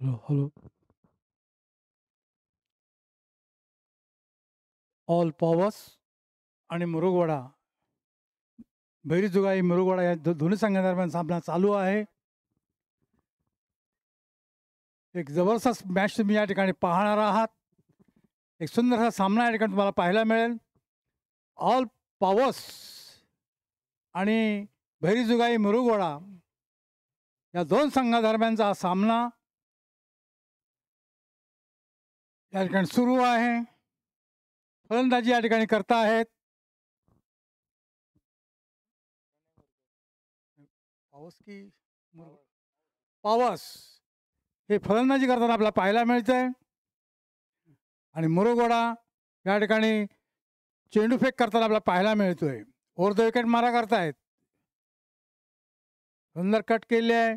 Hello hello. All powers आणि मुरुगवाडा, भैरीजुगाई मुरुगवाडा या दोन्ही संघादरम्यान सामना चालू आहे. एक जबरदस्त मॅच तुम्ही या ठिकाणी पाहणार आहात. एक सुंदरसा सामना या ठिकाणी तुम्हाला पाहायला मिळेल. ऑल पॉवर्स आणि भैरीजुगाई मुरुगवाडा या दोन संघादरम्यानचा हा सामना या ठिकाणी सुरू आहे. फलंदाजी या ठिकाणी करता आहेत पावस की पावस हे फलंदाजी करताना आपल्याला पाहायला मिळतंय. आणि मुरुगवाडा या ठिकाणी चेंडूफेक करताना आपल्याला पाहायला मिळतोय. ओव्हर द विकेट मारा करतायत. सुंदर कट केली आहे.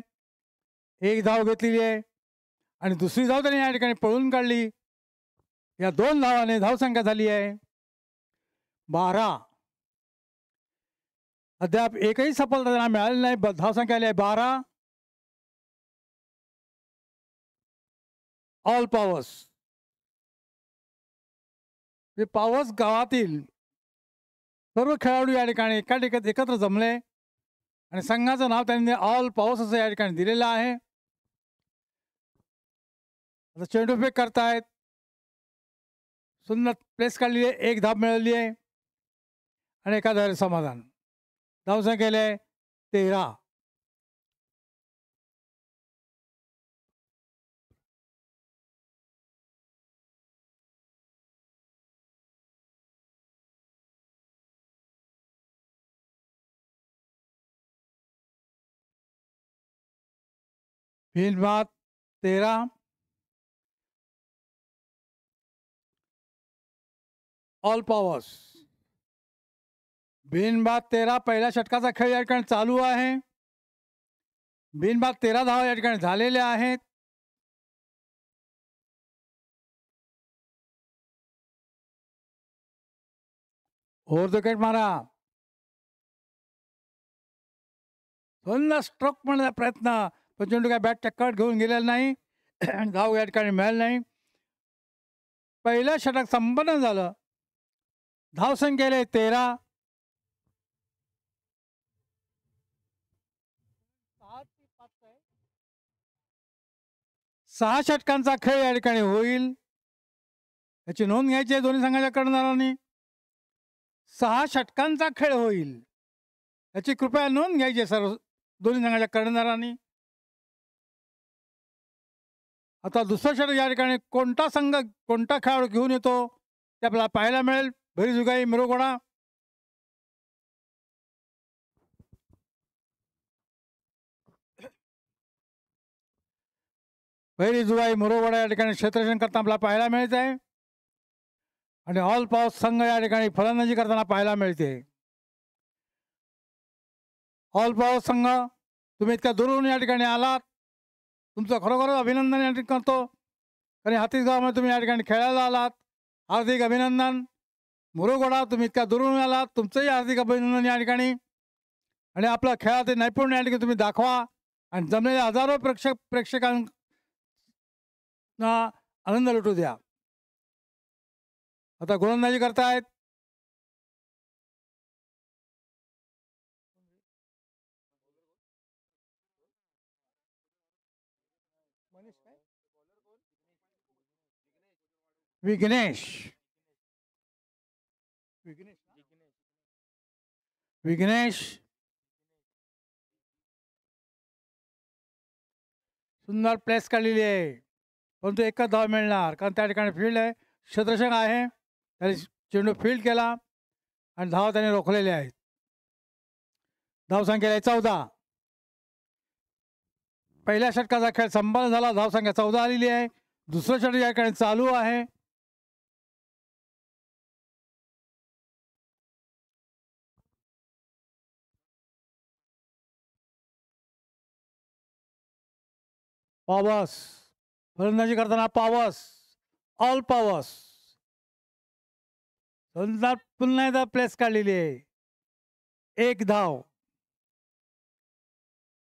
एक धाव घेतलेली आहे आणि दुसरी धाव त्यांनी या ठिकाणी पळून काढली. या 2 धावाने धावसंख्या झाली आहे 12. अद्याप एकही सफलता त्यांना मिळाली नाही. धावसंख्या आली आहे 12. ऑल पॉवर्स हे पावस गावातील सर्व खेळाडू या ठिकाणी एका ठिकाणी एकत्र जमले आणि संघाचं नाव त्यांनी ऑल पॉवर्स असं या ठिकाणी दिलेलं आहे. आता चेंडूफेक करतायत. सुंदर प्लेस काढली आहे. एक धाव मिळाली आहे आणि एका धावेचे समाधान. धावसंख्या केले 13. बिनबाद 13. ऑल पॉवर्स बिनबाद 13. पहिल्या षटकाचा खेळ या ठिकाणी चालू आहे. बिनबाद 13 धावा या ठिकाणी झालेल्या आहेत. ओव्हर द विकेट मारा. सुंदर स्ट्रोक म्हणण्याचा प्रयत्न, पण चेंडू काय बॅट टक्कट घेऊन गेलेला नाही आणि धाव या ठिकाणी मिळाली नाही. पहिलं षटक संपन्न झालं. धावसंख्येले 13. 6 षटकांचा खेळ या ठिकाणी होईल. याची नोंद घ्यायची आहे दोन्ही संघाच्या कर्णधारांनी. 6 षटकांचा खेळ होईल याची कृपया नोंद घ्यायची आहे सर्व दोन्ही संघाच्या कर्णधारांनी. आता दुसरं षटक या ठिकाणी कोणता संघ कोणता खेळाडू घेऊन येतो ते आपल्याला पाहायला मिळेल. भैरीजुगाई मुरुगवाडा भैरीजुगाई मुरुगवाडा या ठिकाणी क्षेत्ररक्षण करताना आपल्याला पाहायला मिळत आहे आणि ऑल पॉवर्स संघ या ठिकाणी फलंदाजी करताना पाहायला मिळते. ऑल पॉवर्स संघ, तुम्ही इतक्या दूरून या ठिकाणी आलात, तुमचं खरोखरच अभिनंदन या ठिकाणी करतो. कारण हातीस गावामध्ये तुम्ही या ठिकाणी खेळायला आलात, हार्दिक अभिनंदन. मुरुगवाडा, तुम्ही इतक्या दूरून आलात, तुमचंही हार्दिक अभिनंदन या ठिकाणी. आणि आपल्या खेळाचे नैपुण्य या ठिकाणी तुम्ही दाखवा आणि जमलेल्या हजारो प्रेक्षकांना आनंद लुटू द्या. आता गोलंदाजी करतायत विघ्नेश. विघ्नेश सुंदर प्लेस काढलेली आहे, परंतु एकच धाव मिळणार कारण त्या ठिकाणी फील्ड आहे. क्षेत्ररक्षक आहे, त्याने चेंडू फील्ड केला आणि धाव त्याने रोखलेले आहेत. धावसंख्या आहे 14. पहिल्या षटकाचा खेळ संपन्न झाला. धावसंख्या 14 आलेली आहे. दुसरं षटक या ठिकाणी चालू आहे. पॉवर्स फलंदाजी करताना पॉवर्स, ऑल पॉवर्स पुन्हा एकदा प्लेस काढलेली आहे. एक धाव.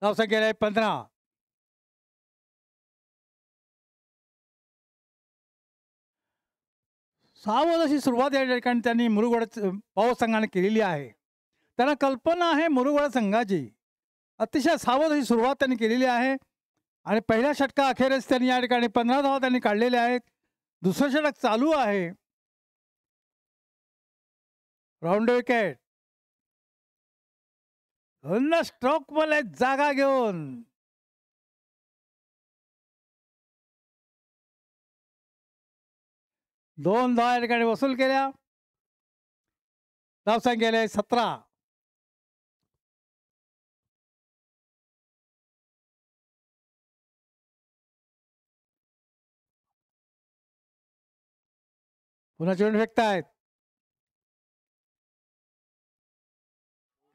धावसंख्या आहे 15. सावध अशी सुरुवात या ठिकाणी त्यांनी मुरुगोडा पावस संघाने केलेली आहे. त्यांना कल्पना आहे मुरुगोडा संघाची. अतिशय सावध अशी सुरुवात त्यांनी केलेली आहे आणि पहिल्या षटका अखेरीस त्यांनी या ठिकाणी 15 धावा त्यांनी काढलेल्या आहेत. दुसरं षटक चालू आहे. राऊंड विकेट स्ट्रोक मध्ये जागा घेऊन दोन धावा या ठिकाणी वसूल केल्या. धावसंख्या गेले 17. पुन्हा चेंडू फेकतायत.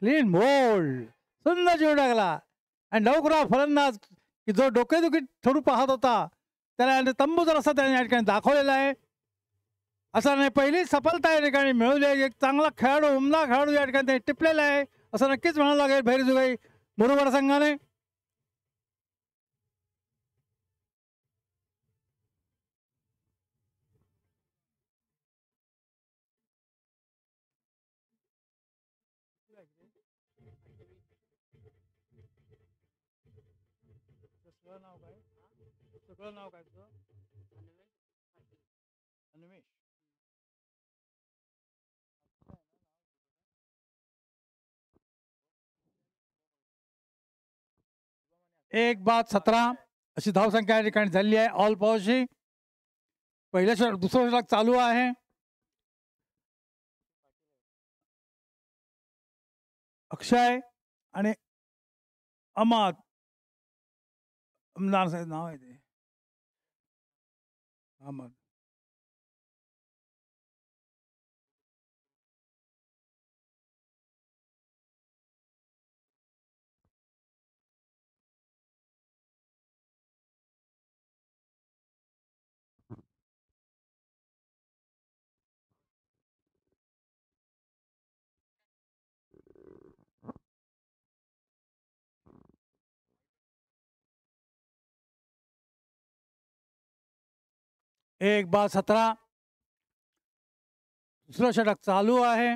क्लीन बोल्ड सुंदर चेंडू टाकला आणि नवखरा फलंदाज की जो डोकेदुखी ठरू पाहत होता त्याला तंबूचा रस्ता त्याने या ठिकाणी दाखवलेला आहे. असं नाही पहिली सफलता या ठिकाणी मिळवली आहे. एक चांगला खेळाडू उमदा खेळाडू या ठिकाणी त्यांनी टिपलेला आहे असं नक्कीच म्हणावं लागेल भैरजुगाई मुरुगोडा संघाने. नाव काय अन्वेष. एक बाद 17 अशी धावसंख्या या ठिकाणी झाली आहे ऑल पॉवरची. पहिलं षटक दुसरं षटक चालू आहे. अक्षय आणि अहमद आमदार साहेब नाव आहे ते अहमद. एक बाद 17 दुसरं षटक चालू आहे.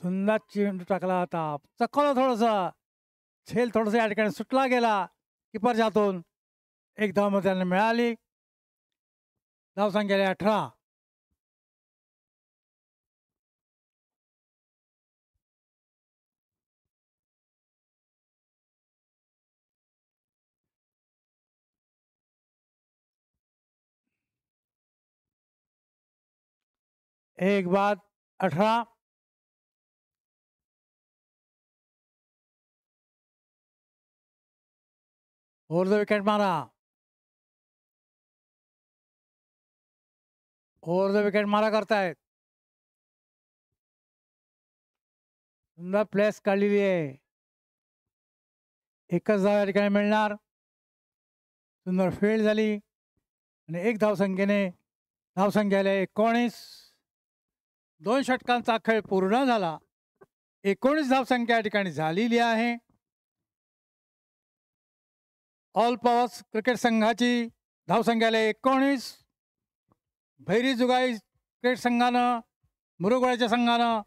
सुंदर चेंडू टाकला होता चकवला थोडंसं झेल थोडंसं या ठिकाणी सुटला गेला किपरच्या हातून. एक धाव मध्ये त्यांना मिळाली. धावसंख्या 18. एक बाद 18. ओव्हर द विकेट मारा. ओव्हर द विकेट मारा करतायत. सुंदर प्लेस काढलेली आहे. एकच धाव या ठिकाणी मिळणार. सुंदर फील्ड झाली आणि एक धावसंख्येने धावसंख्या 19. दोन षटकांचा खेळ पूर्ण झाला. 19 धावसंख्या या ठिकाणी झालेली आहे. ऑल पॉवर्स क्रिकेट संघाची धावसंख्या 19. भैरीजुगाई क्रिकेट संघानं मुरुगोडाच्या संघानं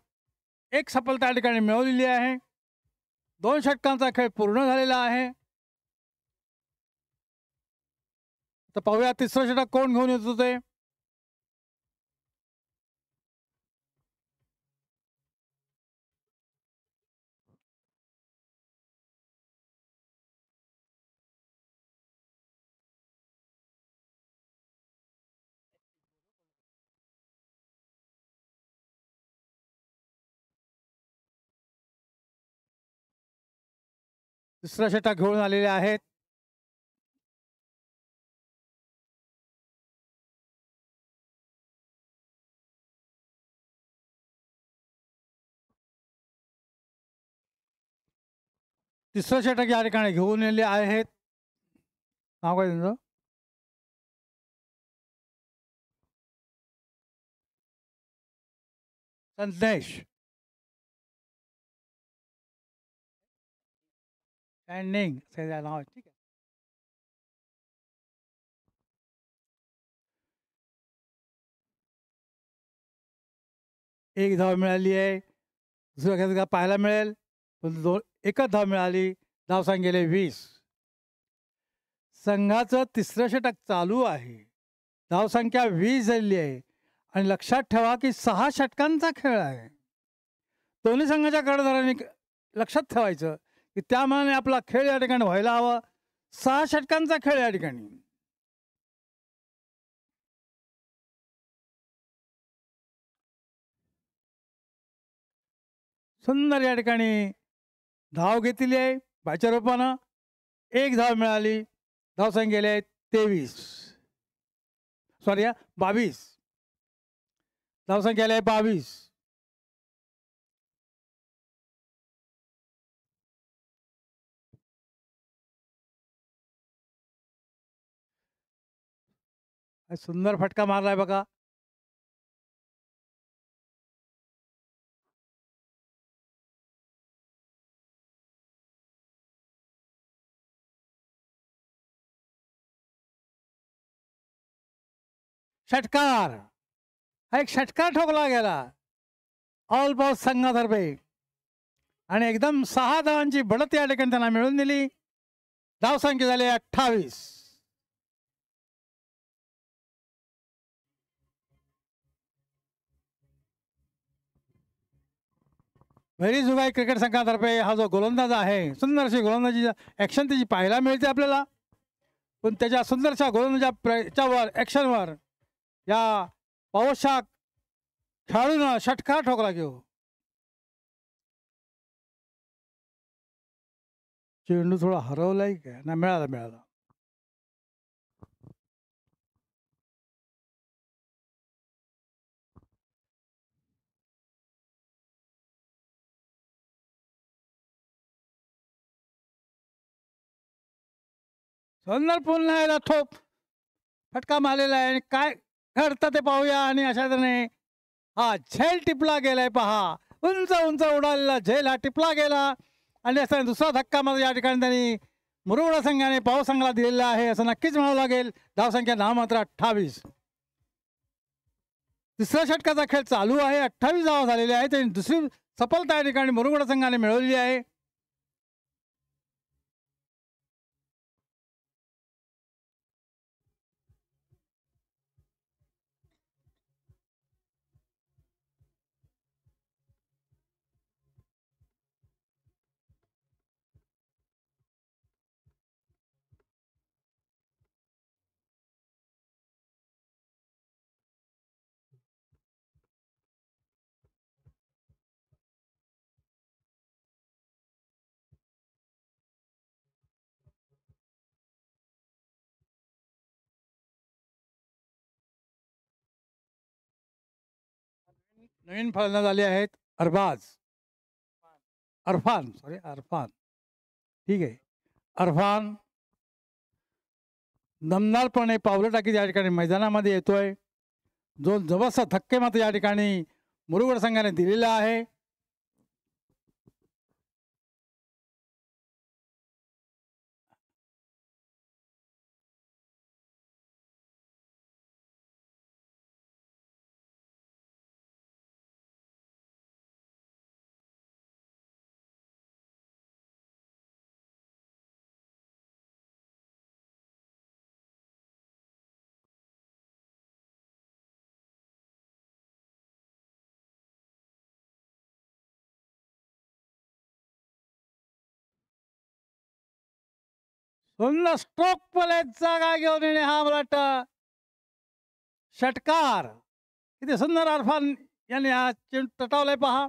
एक सफलता या ठिकाणी मिळवलेली आहे. दोन षटकांचा खेळ पूर्ण झालेला आहे. तर पाहूया तिसरं षटक कोण घेऊन येत होते. तिसरं षटक घेऊन आलेले आहेत. तिसरं षटक या ठिकाणी घेऊन आलेले आहेत. नाव काय त्यांचं संदेश स्टँडिंग नाव आहे. ठीक आहे. एक धाव मिळाली आहे. दुसऱ्या खेळात पाहायला मिळेल, पण एकच धाव मिळाली. धावसंख्या गेले 20. संघाचं तिसरं षटक चालू आहे. धावसंख्या 20 झालेली आहे आणि लक्षात ठेवा की 6 षटकांचा खेळ आहे. दोन्ही संघाच्या कर्णधारांनी लक्षात ठेवायचं की त्यामानाने आपला खेळ या ठिकाणी व्हायला हवा. 6 षटकांचा खेळ या ठिकाणी. सुंदर या ठिकाणी धाव घेतलेली आहे बाच्या रूपानं. एक धाव मिळाली. धावसंख्या गेले 23. सॉरी 22. धावसंख्या गेले 22. सुंदर फटका मारलाय बघा. षटकार. हा एक षटकार ठोकला गेला ऑल बॉस संघातर्फे आणि एकदम 6 धावांची बढत या ठिकाणी त्यांना मिळवून दिली. धावसंख्या झाली 28. व्हेरी जुगाई क्रिकेट संघातर्फे हा जो गोलंदाज आहे, सुंदर अशी गोलंदाजी ॲक्शन त्याची पाहायला मिळते आपल्याला. पण त्याच्या सुंदरशा गोलंदाजाच्या ॲक्शनवर या पावशा खेळाडूनं षटकार ठोकला घेऊ. चेंडू थोडा हरवलाय का ना? मिळाला. सुंदर पुन्हा याला ठोक फटका मारलेला आहे आणि काय घडतं ते पाहूया. आणि अशा तऱ्हेने हा झेल टिपला गेलाय पहा. उंच उंच उडालेला झेल हा टिपला गेला आणि असं दुसरा धक्का मात्र या ठिकाणी त्यांनी मुरुगडा संघाने पाव संघाला दिलेला आहे असं नक्कीच म्हणावं लागेल. धावसंख्या नाव मात्र 28. तिसऱ्या षटकाचा खेळ चालू आहे. 28 धावा झालेल्या आहेत आणि दुसरी सफलता या ठिकाणी मुरुगडा संघाने मिळवलेली आहे. नवीन फलंदाज आले आहेत अरफान. ठीक आहे. अरफान दमदारपणे पावलं टाकीत या ठिकाणी मैदानामध्ये येतोय. जो जबरदस्त धक्के मात्र या ठिकाणी मुरुगड संघाने दिलेला आहे. सुंदर स्ट्रोक प्लेचा काय घेऊन येणे हा मला वाटतं षटकार. किती सुंदर अरफान यांनी हा चेंडू तटावलाय पहा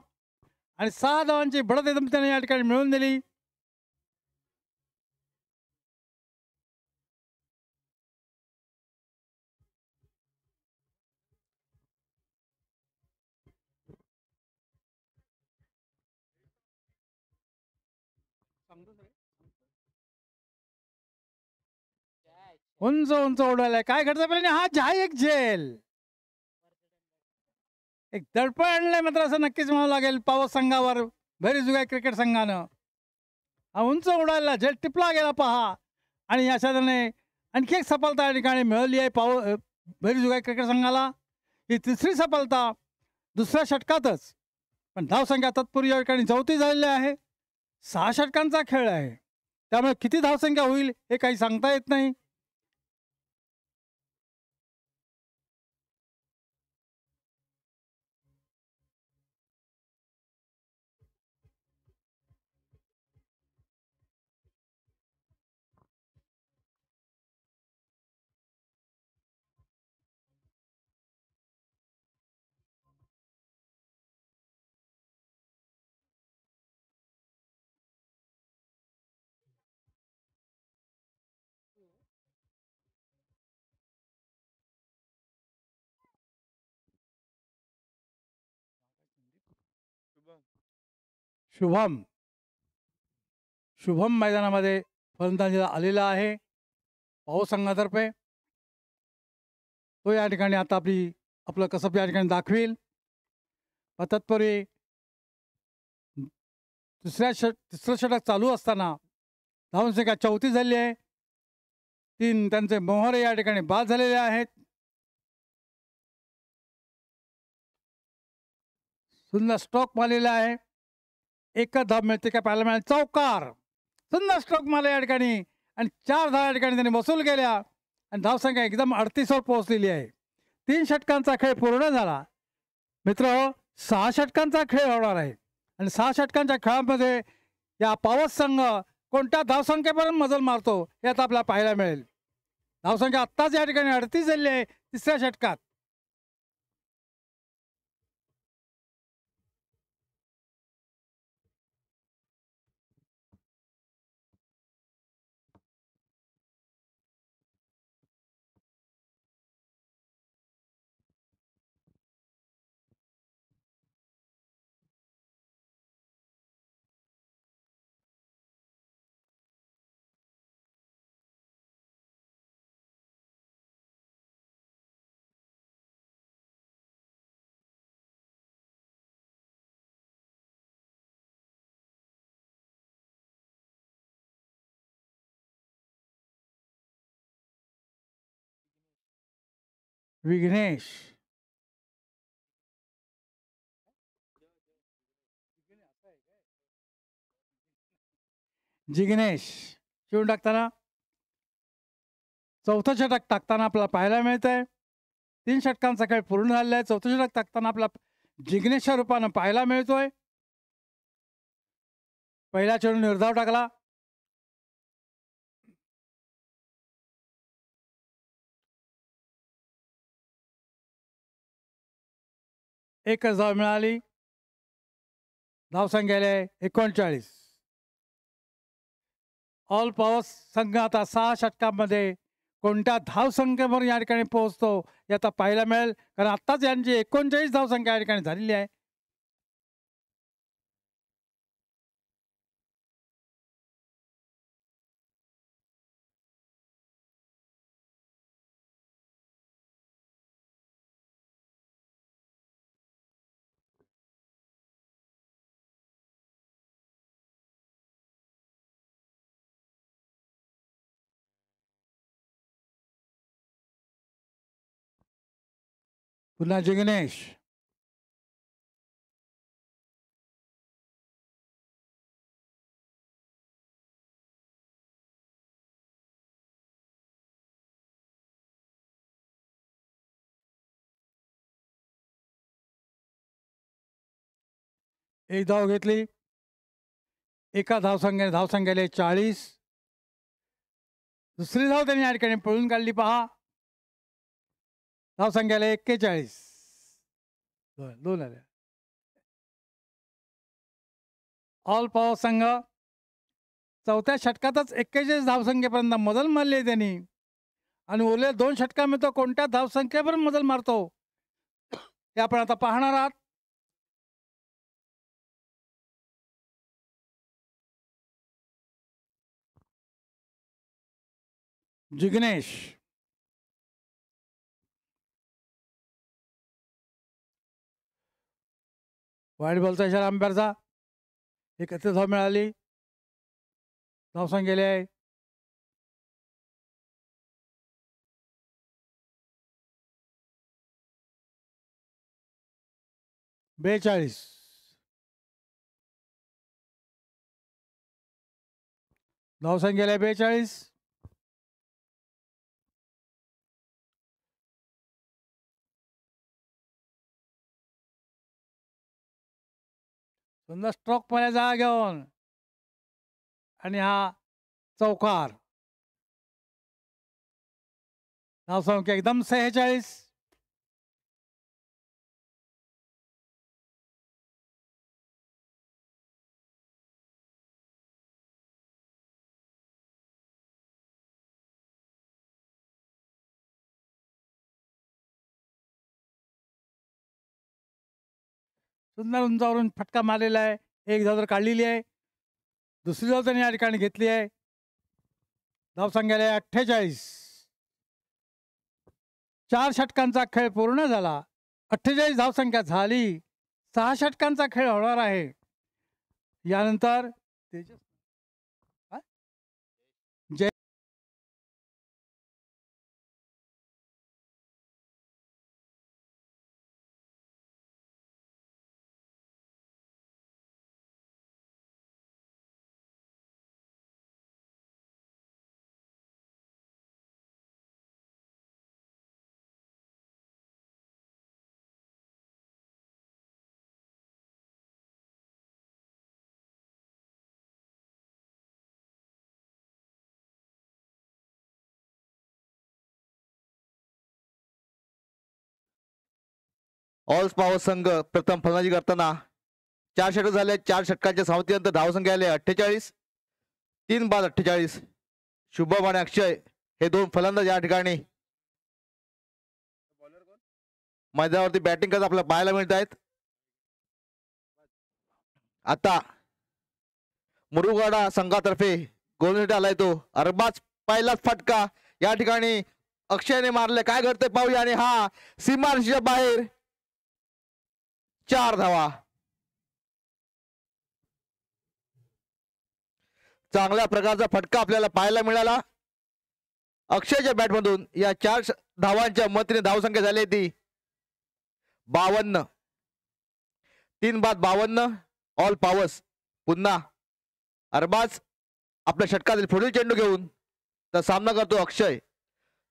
आणि 6 धावांची बढत एकदम त्याने या ठिकाणी मिळवून दिली. उंच उंच उडवलाय. काय घडतं पहिले हा एक झेल एक दडपण आणलंय मात्र असं नक्कीच म्हणावं लागेल पावस संघावर भरी जुगाय क्रिकेट संघानं. हा उंच उडायला झेल टिपला गेला पहा आणि अशा तऱ्हेने आणखी एक सफलता या ठिकाणी मिळवली आहे भरी जुगाय क्रिकेट संघाला. ही तिसरी सफलता दुसऱ्या षटकातच. पण धावसंख्या तत्पूर्वी या ठिकाणी 34 झालेली आहे. 6 षटकांचा खेळ आहे, त्यामुळे किती धावसंख्या होईल हे काही सांगता येत नाही. शुभम शुभम मैदानामध्ये फलंदाजीला आलेला आहे पाऊ संघातर्फे. तो या ठिकाणी आता आपलं कसब या ठिकाणी दाखवेल. तत्पूर्वी तिसरं षटक चालू असताना धावसंख्या 34 झाली आहे. 3 त्यांचे मोहरे या ठिकाणी बाद झालेले आहेत. सुंदर स्ट्रोक मारलेला आहे. एकच धाव मिळते का पाहायला मिळाल. चौकार, सुंदर स्ट्रोक मारला या ठिकाणी आणि 4 धावा या ठिकाणी त्यांनी वसूल केल्या आणि धावसंख्या एकदम 38वर पोहोचलेली आहे. 3 षटकांचा खेळ पूर्ण झाला. मित्र, 6 षटकांचा खेळ होणार आहे आणि 6 षटकांच्या खेळामध्ये या पावस संघ कोणत्या धावसंख्येपर्यंत मजल मारतो हे आता आपल्याला पाहायला मिळेल. धावसंख्या आत्ताच या ठिकाणी 38 झाली आहे तिसऱ्या षटकात. विघ्नेश जिग्नेश शिवून टाकताना चौथं षटक टाकताना आपल्याला पाहायला मिळत आहे. 3 षटकांचा खेळ पूर्ण झालेला आहे. चौथं षटक टाकताना आपल्याला जिग्नेशच्या रूपानं पाहायला मिळतोय. पहिला चेंडू निर्धाव टाकला. एकच धाव मिळाली. धावसंख्या आहे 39. ऑल पॉवर्स संघ आता 6 षटकांमध्ये कोणत्या धावसंख्येवर या ठिकाणी पोहोचतो हे आता पाहायला मिळेल, कारण आत्ताच यांची 39 धावसंख्या या ठिकाणी झालेली आहे. पुन्हा जिग्नेश. एक धाव घेतली. एका धावसंख्येने 40. दुसरी धाव त्यांनी या ठिकाणी पळून काढली. पहा, धावसंख्येला 41. दोन आल्या. ऑल पॉवर संघ चौथ्या षटकातच 41 धावसंख्येपर्यंत मजल मारली आहे त्यांनी आणि उरलेल्या 2 षटकामध्ये तो कोणत्या धावसंख्येपर्यंत मजल मारतो हे आपण आता पाहणार आहात. जिग्नेश वाईट बॉलचा इशारा अंपायरचा. 31 धाव मिळाली. धावसंख्येला आहे 42. धावसंख्येला 42. सुंदर स्ट्रोक मध्ये जागा घेऊन आणि हा चौकार. धावसंख्या एकदम 46. सुंदर उंचावरून फटका मारलेला आहे. एक धाव तर काढलेली आहे. दुसरी धाव त्यांनी या ठिकाणी घेतली आहे. धावसंख्येला 48. 4 षटकांचा खेळ पूर्ण झाला. 48 धावसंख्या झाली. 6 षटकांचा खेळ होणार आहे. यानंतर तेजस जय ऑल पॉवर संघ प्रथम फलंदाजी करताना 4 षटक झाले. 4 षटकांच्या सावतीनंतर धावसंख्या आले 48. 3 बाद 48. शुभम आणि अक्षय हे दोन फलंदाज या ठिकाणी मैदानावरती बॅटिंग करत आपल्याला पाहायला मिळत आहेत. आता मुरुगाडा संघातर्फे गोलंदाज आलाय तो अरबाज. पहिलाच फटका या ठिकाणी अक्षयने मारले. काय घडतंय पाहूया. आणि हा सीमारेषेच्या बाहेर. 4 धावा. चांगल्या प्रकारचा फटका आपल्याला पाहायला मिळाला अक्षयच्या बॅटमधून. या 4 धावांच्या मदतीने धावसंख्या झाली ती 52. 3 बाद 52. All powers. पुन्हा अरबाज आपल्या षटकातील पुढील चेंडू घेऊन तर सामना करतो अक्षय.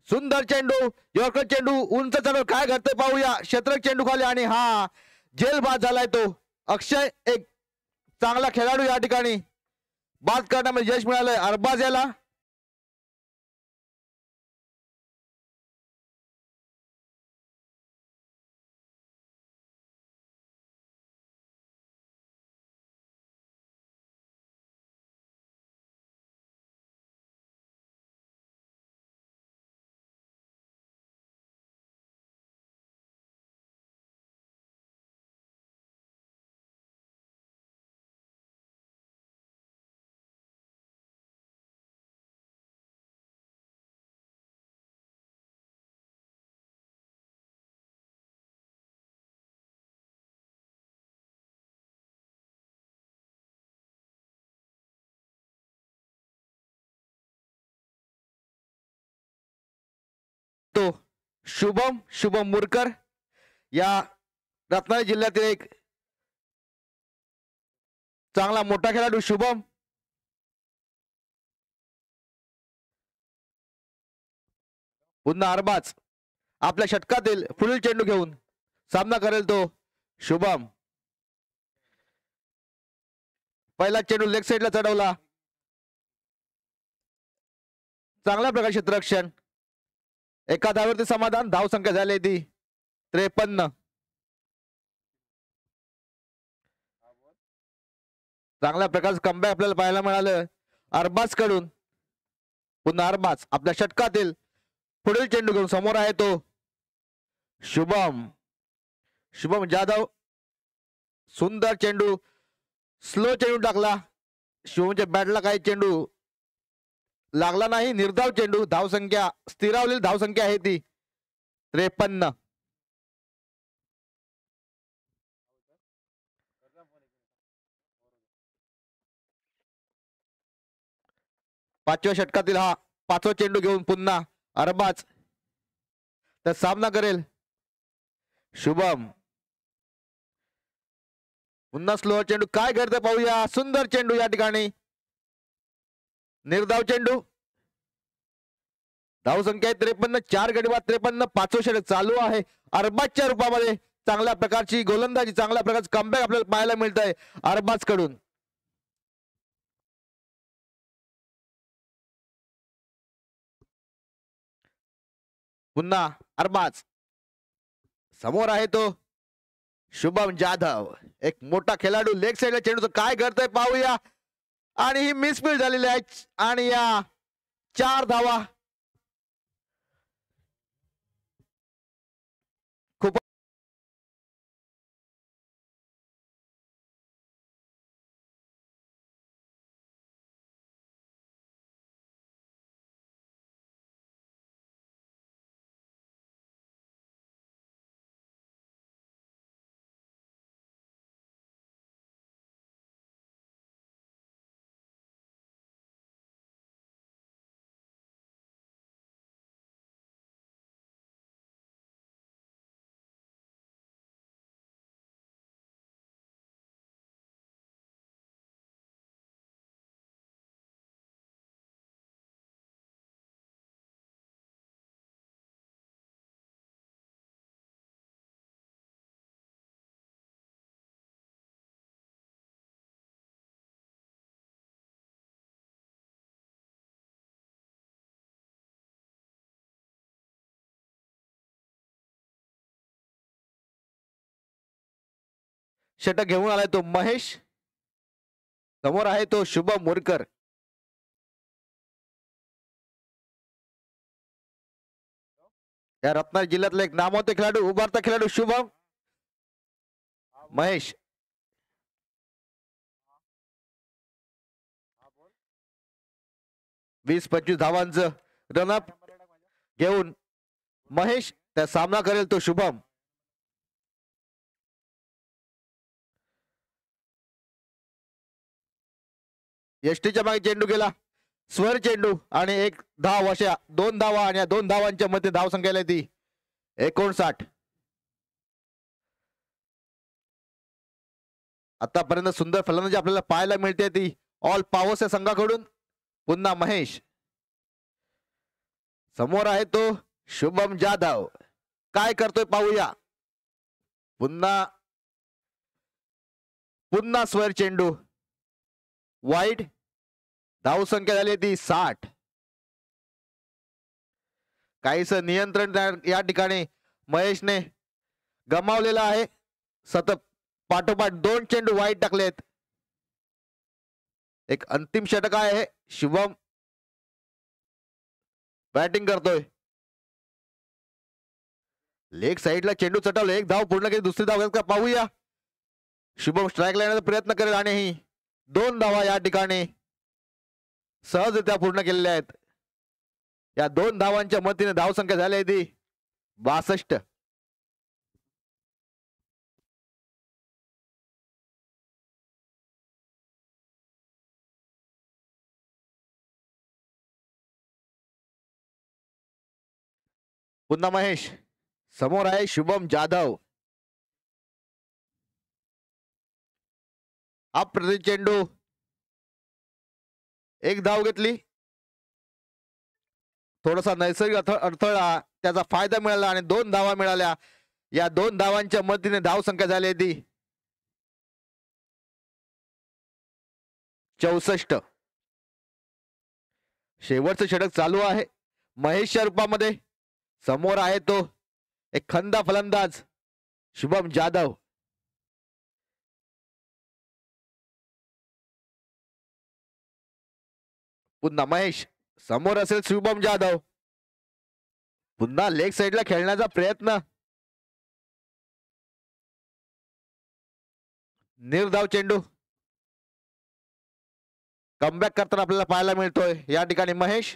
सुंदर चेंडू. यॉर्कर चेंडू उंच चढव. काय घडतंय पाहूया. क्षेत्रक चेंडू खाली आणि हा जेल बाद झालाय तो. अक्षय एक चांगला खेळाडू या ठिकाणी बाद करण्यामध्ये यश मिळालंय अरबाज याला. तो शुभम मुरकर या रत्नागिरी जिल्ह्यातील एक चांगला मोठा खेळाडू शुभम. पुन्हा अरबाज आपल्या षटकातील पुढील चेंडू घेऊन सामना करेल तो शुभम. पहिला चेंडू लेग साइडला चढवला. चांगल्या प्रकारे क्षेत्ररक्षण. एका धावेवरती समाधान. धावसंख्या झाली ती 53. चांगल्या प्रकारचं कमबॅक आपल्याला पाहायला मिळालं अरबाज कडून. पुन्हा अरबाज आपल्या षटकातील पुढील चेंडू घेऊन समोर आहे तो शुभम जाधव. सुंदर चेंडू. स्लो चेंडू टाकला. शुभमच्या बॅटला काही चेंडू लागला नाही. निर्धाव चेंडू. धावसंख्या स्थिरावलेली धावसंख्या आहे ती 53. पाचव्या षटकातील हा 5वा चेंडू घेऊन पुन्हा अरबाज तर सामना करेल शुभम. पुन्हा स्लो चेंडू, काय घडतं पाहूया. सुंदर चेंडू या ठिकाणी, निर्धाव चेंडू. धावसंख्या 53, 4 गडी बाद 53. पाचवं षटक चालू आहे. अरबाजच्या रूपामध्ये चांगल्या प्रकारची गोलंदाजी, चांगल्या प्रकारचं कमबॅक आपल्याला पाहायला मिळत आहे अरबाज कडून. पुन्हा अरबाज, समोर आहे तो शुभम जाधव, एक मोठा खेळाडू. लेग साईडला चेंडूचं काय करतोय पाहूया. आणि ही मिसफील्ड झालेली आहे आणि या 4 धावा. खूप षटक घेऊन आलाय तो महेश. समोर आहे तो शुभम मोरकर. या रत्नागिरी जिल्ह्यातला एक नामवंत खेळाडू, उभारता खेळाडू शुभम. महेश 20-25 धावांचं रनअप घेऊन महेश त्या सामना करेल तो शुभम. एसटीच्या मागे चेंडू गेला, स्वर चेंडू आणि 1 धाव, अशा 2 धावा आणि या 2 धावांच्या मध्ये धाव संख्या ती 59. आतापर्यंत सुंदर फलंदाजी आपल्याला पाहायला मिळते ती ऑल पॉवर्स या संघाकडून. पुन्हा महेश, समोर आहे तो शुभम जाधव, काय करतोय पाहूया. पुन्हा पुन्हा स्वर चेंडू वाईड. धाव संख्या झाली ती 60. काहीस नियंत्रण या ठिकाणी महेशने गमावलेला आहे. सतत पाठोपाठ 2 चेंडू वाईड टाकलेत. एक अंतिम षटक आहे. शुभम बॅटिंग करतोय. लेग साईडला चेंडू चटवले, 1 धाव पूर्ण केली. दुसरी धाव का पाहूया. शुभम स्ट्राईक लावण्याचा प्रयत्न करेल आणि ही 2 धावा या ठिकाणी सहजरित्या पूर्ण केलेल्या आहेत. या 2 धावांच्या मदतीने धाव संख्या झाली आहे ती 62. पुन्हा महेश, समोर आहे शुभम जाधव. अप्रतिम चेंडू, 1 धाव घेतली. थोडासा नैसर्गिक अडथळा, त्याचा फायदा मिळाला आणि 2 धावा मिळाल्या. या 2 धावांच्या मदतीने धाव संख्या झाली ती 64. शेवटचं षटक चालू आहे महेशच्या रूपामध्ये. समोर आहे तो एक खंदा फलंदाज शुभम जाधव. पुन्हा महेश, समोर असेल शुभम जाधव. पुन्हा लेग साईडला खेळण्याचा प्रयत्न. निर्धाव चेंडू, कमबॅक करताना आपल्याला पाहायला मिळतोय या ठिकाणी महेश.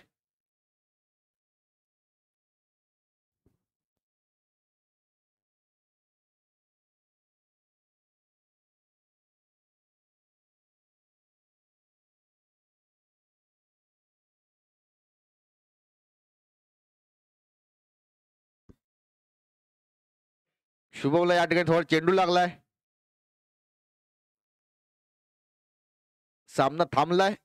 शुभमला या ठिकाणी थोडा चेंडू लागलाय. सामना थांबलाय.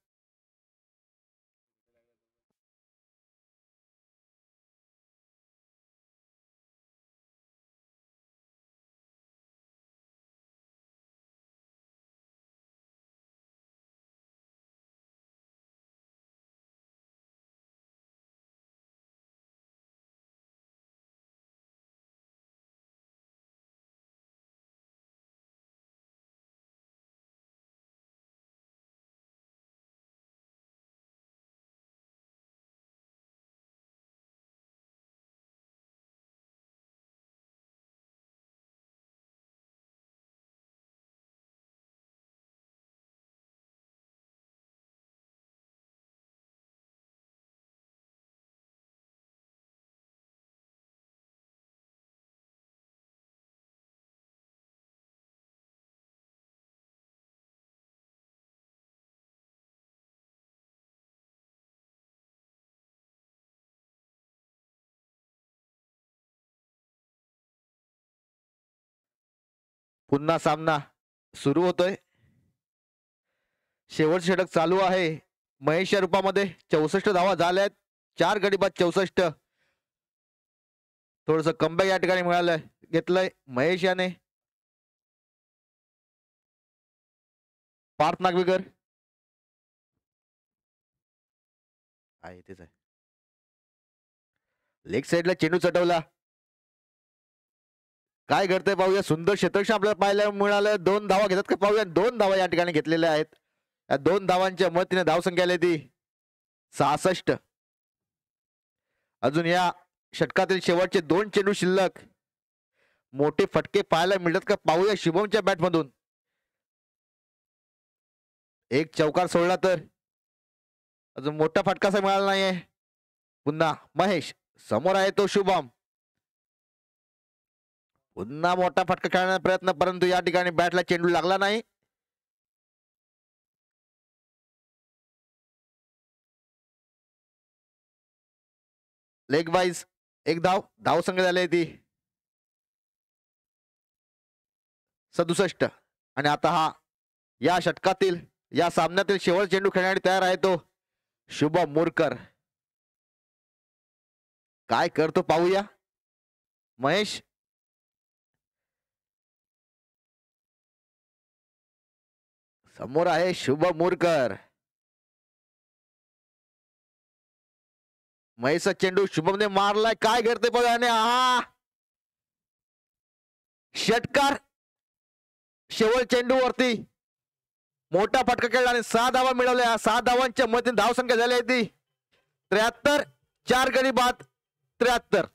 पुन्हा सामना सुरू होतोय. शेवटचे षटक चालू आहे. महेश या रूपामध्ये 64 धावा झाल्या आहेत. 4 गडी बाद 64. थोडस कमबॅक या ठिकाणी मिळालंय घेतलंय महेश याने. पार्थ नागवेकर आहे तेच आहे. लेग साइडला चेंडू चटवला. काय घडतंय पाहूया. सुंदर क्षेत्ररक्षण आपल्याला पाहायला मिळालं. 2 धावा घेतात का पाहूया. 2 धावा या ठिकाणी घेतलेल्या आहेत. या 2 धावांच्या मदतीने धावसंख्या आली ती 66. अजून या षटकातील शेवटचे 2 चेंडू शिल्लक. मोठे फटके पाहायला मिळतात का पाहूया शुभमच्या बॅट मधून. एक चौकार सोडला तर अजून मोठा फटका असा मिळाला नाहीये. पुन्हा महेश समोर आहे तो शुभम. पुन्हा मोठा फटका खेळण्याचा प्रयत्न परंतु या ठिकाणी बॅटला चेंडू लागला नाही. लेग वाईज एक धाव संख्या झाली ती 67. आणि आता हा या षटकातील या सामन्यातील शेवट चेंडू खेळण्यासाठी तयार आहे तो शुभम मुरकर. काय करतो पाहूया. महेश समोर आहे शुभम मुरकर. महेशचा चेंडू शुभमने मारलाय. काय करते बघा. आणि हा षटकार शेवट चेंडू वरती मोठा फटका खेळला आणि 6 धावा मिळवल्या. 6 धावांच्या मधील धावसंख्या झाली आहे ती 73. 4 गडी बाद 73.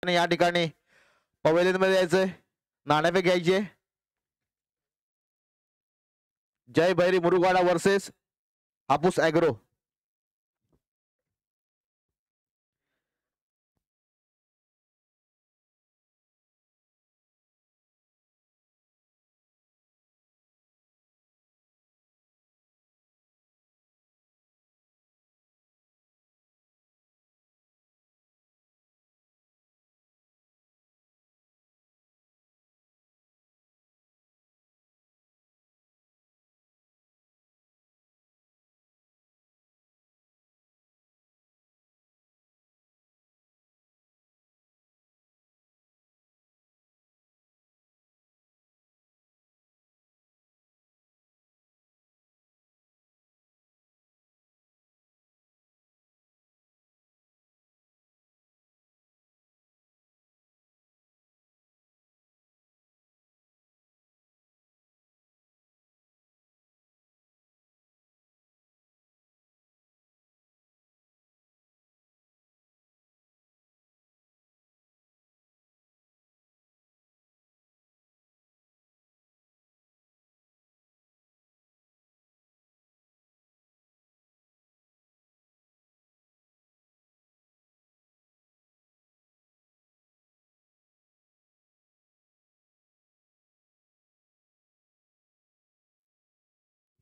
या ठिकाणी पवेलियन मध्ये यायचंय. नाणेफेक घ्यायची. जय भैरी मुरुगवाडा वर्सेस हापूस ॲग्रो.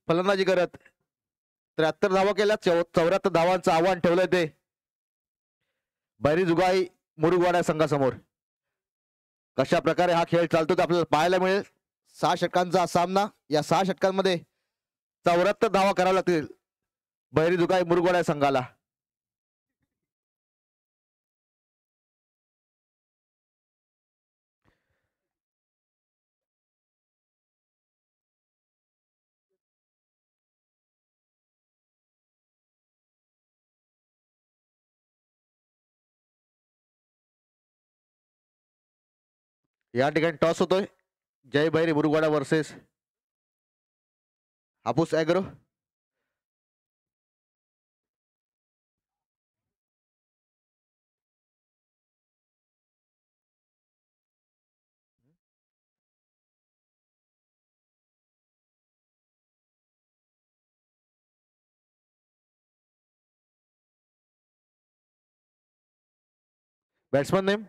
फलंदाजी करत 73 धावा केल्या. 74 धावांचं आव्हान ठेवलंय ते भैरी जुगाई मुरुगवाडा संघासमोर. कशा प्रकारे हा खेळ चालतो ते आपल्याला पाहायला मिळेल. 6 षटकांचा सामना. या 6 षटकांमध्ये 74 धावा कराव्या लागतील भैरी जुगाई मुरुगवाडा संघाला. या ठिकाणी टॉस होतोय. Jai Bhairi Murugwada versus Hapus agro. Batsman name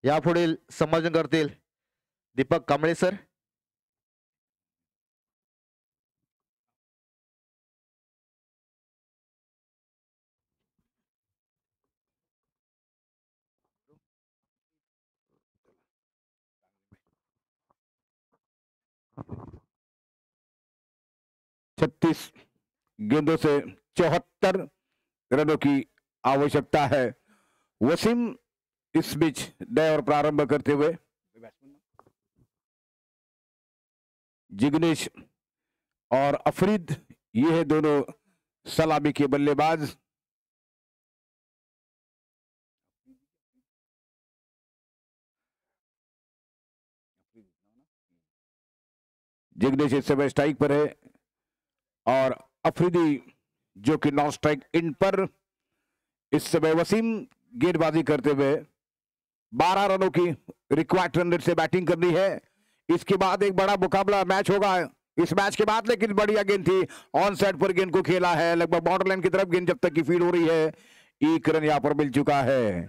यापुढील संभाषण करतील दीपक कांबळे सर. छत्तीस गेंदों से 74 रनों की आवश्यकता है. वसीम इस बीच दौर प्रारंभ करते हुए जिग्नेश और अफरीद ये है दोनों सलामी के बल्लेबाज. जिग्नेश इस समय स्ट्राइक पर है और अफरीदी जो कि नॉन स्ट्राइक इन पर. इस समय वसीम गेंदबाजी करते हुए 12 रनों की रिक्वायर्ड रन रेट से बैटिंग करनी है. इसके बाद एक बड़ा मुकाबला मैच होगा इस मैच के बाद. लेकिन बढ़िया गेंद थी. ऑन साइड पर गेंद को खेला है लगभग बॉर्डर लाइन की तरफ गेंद जब तक की फील्ड हो रही है. एक रन यहां पर मिल चुका है.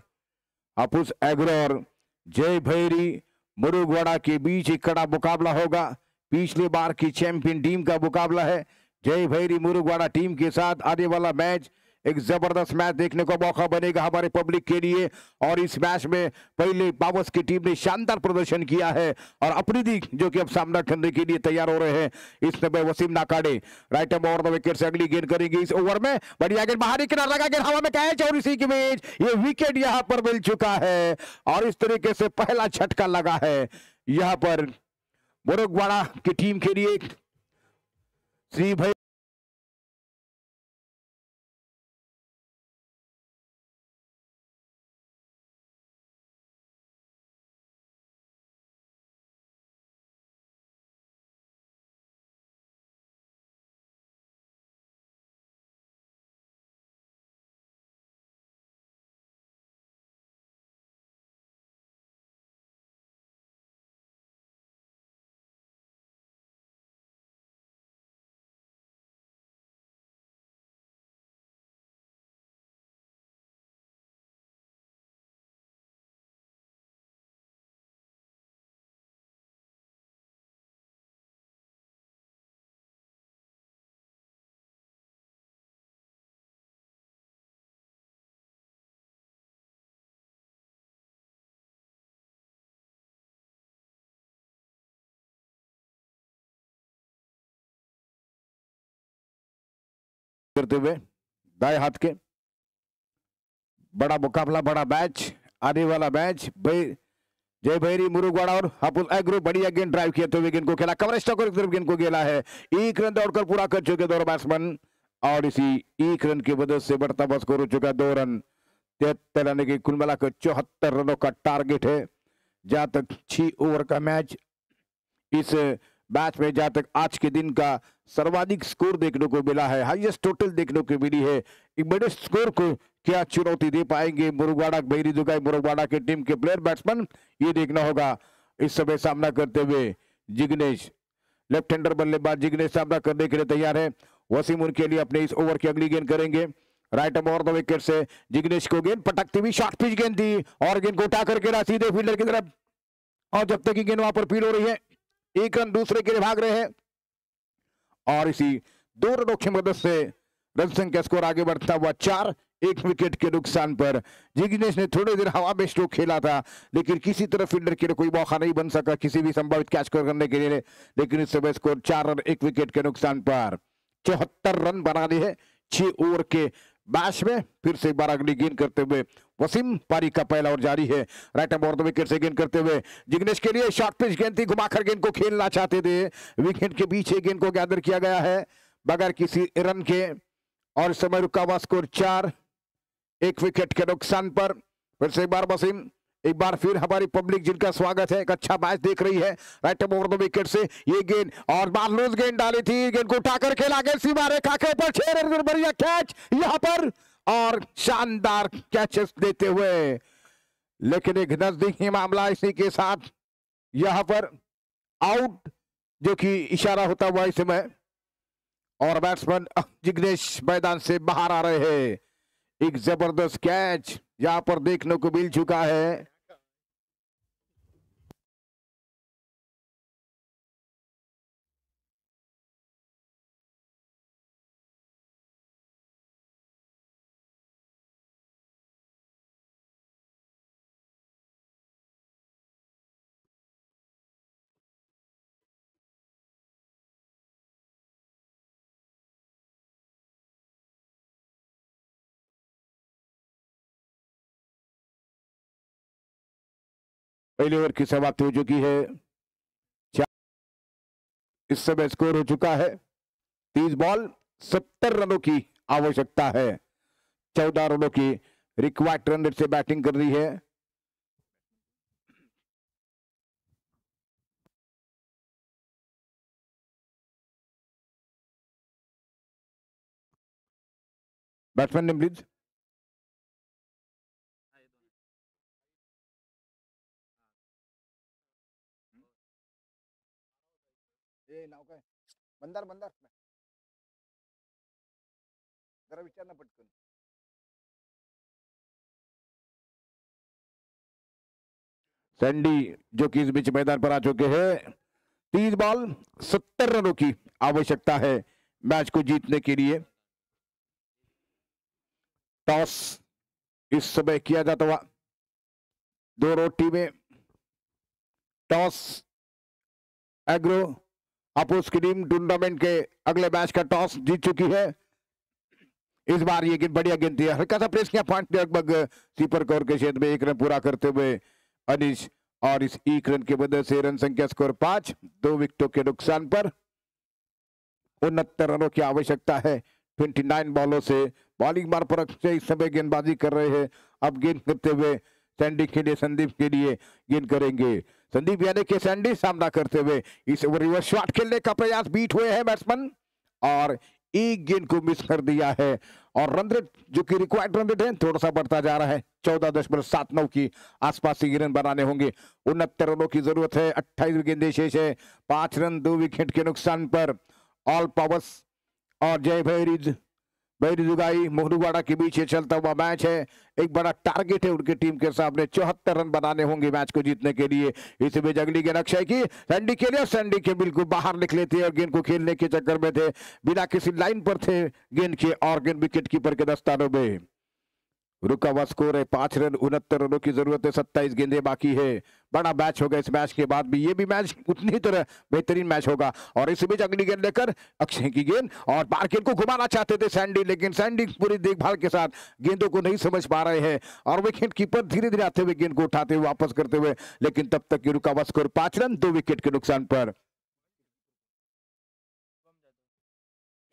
हापूस ॲग्रो और जय भैरी मुरुगवाडा के बीच एक कड़ा मुकाबला होगा. पिछले बार की चैंपियन टीम का मुकाबला है. जय भैरी मुरुगवाडा टीम के साथ आने वाला मैच एक जबरदस्त मैच देखने को मौका बनेगा हमारे पब्लिक के लिए. और इस मैच में पहले पावर्स की टीम ने शानदार प्रदर्शन किया है और अफरीदी जो कि अब सामना करने के लिए तैयार हो रहे हैं. इस समय Wasim Nakade right hand over the wicket से अगली गेंद करेंगे इस ओवर में. बढ़िया गेंद बाहरी किनारा लगा गेंद हवा में कैच और इसी के बीच ये विकेट यहां पर मिल चुका है. और इस तरीके से पहला झटका लगा है यहां पर मुरुगवाडा की टीम के लिए. श्री भाई करते हुए दाएं हाथ के। बड़ा मुकाबला, बड़ा मैच, आने वाला मैच। जय भैरी मुरुगवाड़ा और हापुस एग्रो बढ़िया गेंद ड्राइव किया हुए गेंद को खेला, कवर स्टॉक और तरफ गेंद को खेला है। एक रन दौड़कर पूरा कर चुके दोनों बैट्समैन और इसी एक रन की वजह से बढ़ता बस स्कोर हो चुका 2 रन। 73 रन की कुल मिलाकर 74 रनों का टारगेट है। जहां तक 6 ओवर का मैच, इस मैच में जहां तक आज के दिन का सर्वाधिक स्कोर देखने को मिला है, हाईएस्ट टोटल देखने को मिली है। एक बड़े स्कोर को क्या चुनौती दे पाएंगे मुरुगवाड़ा भैरी दुगाई मुरुगवाड़ा के टीम के प्लेयर बैट्समैन, ये देखना होगा। इस समय सामना करते हुए जिग्नेश, लेफ्ट हैंडर बल्लेबाज जिग्नेश सामना करने के लिए तैयार है। वसीम उनके लिए अपने इस ओवर की अगली गेंद करेंगे। राइट आर्म और द विकेट से जिग्नेश को गेंद पटकती हुई शॉर्ट पिच गेंद थी और गेंद को उठा करके सीधे फील्डर की तरफ, और जब तक की गेंद वहां पर फील्ड हो रही है, एक रन दूसरे के लिए भाग रहे हैं और इसी 2 रनों की मदद से रन संख्या स्कोर आगे बढ़ता हुआ 4, 1 विकेट के नुकसान पर। जिग्नेश ने थोड़ी देर हवा में स्ट्रोक खेला था, लेकिन किसी तरह फील्डर के लिए कोई मौका नहीं बन सका किसी भी संभावित कैच करने के लिए। लेकिन इस समय स्कोर 4 रन 1 विकेट के नुकसान पर। 74 रन बना लिए है 6 ओवर के मैच में। फिर से एक बार अगली गेंद करते हुए वसीम, पारी का पहला ओवर जारी है। राइट आर्म और द विकेट से गेंद करते हुए जिग्नेश के लिए शॉर्ट पिच गेंद थी, घुमाकर गेंद को खेलना चाहते थे, विकेट के पीछे गेंद को गैदर किया गया है बगैर किसी रन के। और इस समय रुका हुआ स्कोर 4, 1 विकेट के नुकसान पर। फिर से एक बार वसीम, एक बार फिर हमारी पब्लिक जिनका स्वागत है, एक अच्छा मैच देख रही है। राइट ओवर द विकेट से ये गेंद और बार लूज गेंद डाली थी, गेंद को उठाकर खेला गेंद सीमा रेखा के ऊपर, 6 रन बढ़िया कैच यहां पर और शानदार कैचेस देते हुए। लेकिन एक नजदीकी मामला इसी के साथ यहां पर आउट जो कि इशारा होता हुआ इस समय, और बैट्समैन जिग्नेश मैदान से बाहर आ रहे हैं। एक जबरदस्त कैच यहां पर देखने को मिल चुका है। पहले ओवर की समाप्ति हो चुकी है। इस समय स्कोर हो चुका है 30 बॉल 70 रनों की आवश्यकता है। 14 रनों की रिक्वायर्ड रन रेट से बैटिंग कर रही है। Batsman name please. नाव काय मंदार मंदार जरा विचारना पटकन। सैंडी जो कि इस बीच मैदान पर आ चुके हैं। 30 बॉल 70 रनों की आवश्यकता है मैच को जीतने के लिए। टॉस इस समय किया जाता हुआ दोनों टीमें, टॉस एग्रो अपोज की टीम टूर्नामेंट के अगले मैच का टॉस जीत चुकी है। इस बार ये गेंद बढ़िया गेंद थी, हल्का सा प्रेस किया पॉइंट लगभग सीपर कवर के क्षेत्र में, 1 रन पूरा करते हुए अनिश, और इस 1 रन की वजह से रन संख्या स्कोर 5, 2 विकेटों के नुकसान पर। 69 रनों की आवश्यकता है 29 बॉलों से। बॉलिंग बार पर इस समय गेंदबाजी कर रहे हैं। अब गेंद करते हुए सैंडी के लिए, संदीप के लिए गेंद करेंगे। संदीप यानी कि सैंडी सामना करते हुए इस ओवर रिवर्स शॉट खेलने का प्रयास बीट हुए हैं बैट्समैन, और एक गेंद को मिस कर दिया है। और रन रेट जो कि रिक्वायर्ड रन रेट है थोड़ा सा बढ़ता जा रहा है, 14.79 की आसपास ही रन बनाने होंगे। 69 रनों की जरूरत है, 28 गेंदें शेष है, 5 रन 2 विकेट के नुकसान पर। ऑल पावर्स और जय भैरी दुगाई मुरुगवाड़ा के बीच ये चलता हुआ मैच है। एक बड़ा टारगेट है उनकी टीम के सामने, 74 रन बनाने होंगे मैच को जीतने के लिए। इस बीच अगली गेंद अक्षय की सैंडी के लिए, सैंडी के बिल्कुल बाहर निकले थे और गेंद को खेलने के चक्कर में थे, बिना किसी लाइन पर थे गेंद के, और गेंद विकेट कीपर के दस्तानों में। रुका हुआ स्कोर है 5 रन 69 रनों की जरूरत है, 27 गेंदें बाकी है। बड़ा मैच होगा इस मैच के बाद भी, ये भी मैच उतनी तरह बेहतरीन मैच होगा। और इस बीच अगली गेंद लेकर अक्षय की गेंद, और बार गेंद को घुमाना चाहते थे सैंडी, लेकिन सैंडी पूरी देखभाल के साथ गेंदों को नहीं समझ पा रहे हैं और विकेट कीपर धीरे धीरे आते हुए गेंद को उठाते हुए वापस करते हुए, लेकिन तब तक रुका हुआ स्कोर 5 रन 2 विकेट के नुकसान पर।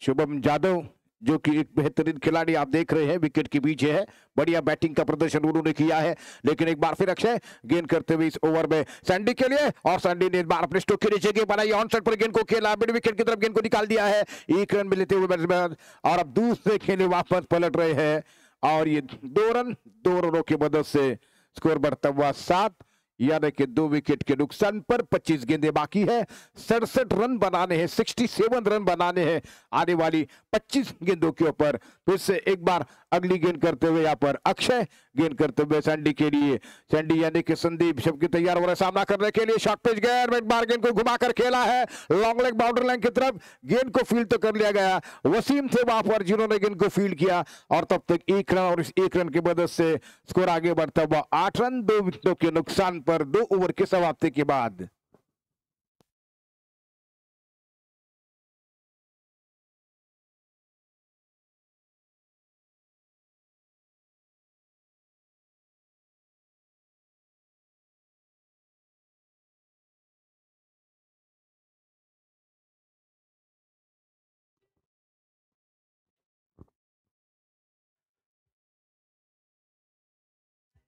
शुभम यादव जो कि एक बेहतरीन खिलाड़ी आप देख रहे हैं, विकेट के पीछे है, बढ़िया बैटिंग का प्रदर्शन उन्होंने किया है। लेकिन एक बार फिर अक्षय गेंद करते हुए इस ओवर में सैंडी के लिए, और सैंडी ने इस बार अपने स्ट्रोक के नीचे गेंद बनाई, ऑन साइड पर गेंद को खेला, मिड विकेट की तरफ गेंद को निकाल दिया है, 1 रन में लेते हुए बैट्समैन, और अब दूसरे खेले वापस पलट रहे हैं और ये 2 रन 2 रनों की मदद से स्कोर बढ़ता हुआ 7, यानी कि 2 विकेट के नुकसान पर 25 गेंदें बाकी है। 67 रन बनाने हैं, 67 रन बनाने हैं आने वाली 25 गेंदों के ऊपर। फिर से एक बार अगली गेंद करते हुए यहाँ पर अक्षय गेंद करते हुए सैंडी के लिए, सैंडी यानी कि संदीप सबकी तैयार हो रहे सामना करने के लिए, शॉर्ट पिच गेंद, एक बार गेंद को घुमाकर खेला है लॉन्ग लेग बाउंड्री लाइन की तरफ, गेंद को फील्ड तो कर लिया गया, वसीम थे वहां पर जिन्होंने गेंद को फील्ड किया, और तब तक 1 रन, और इस 1 रन की मदद से स्कोर आगे बढ़ता हुआ 8 रन 2 विकेटों के नुकसान पर 2 ओवर की समाप्ति के बाद।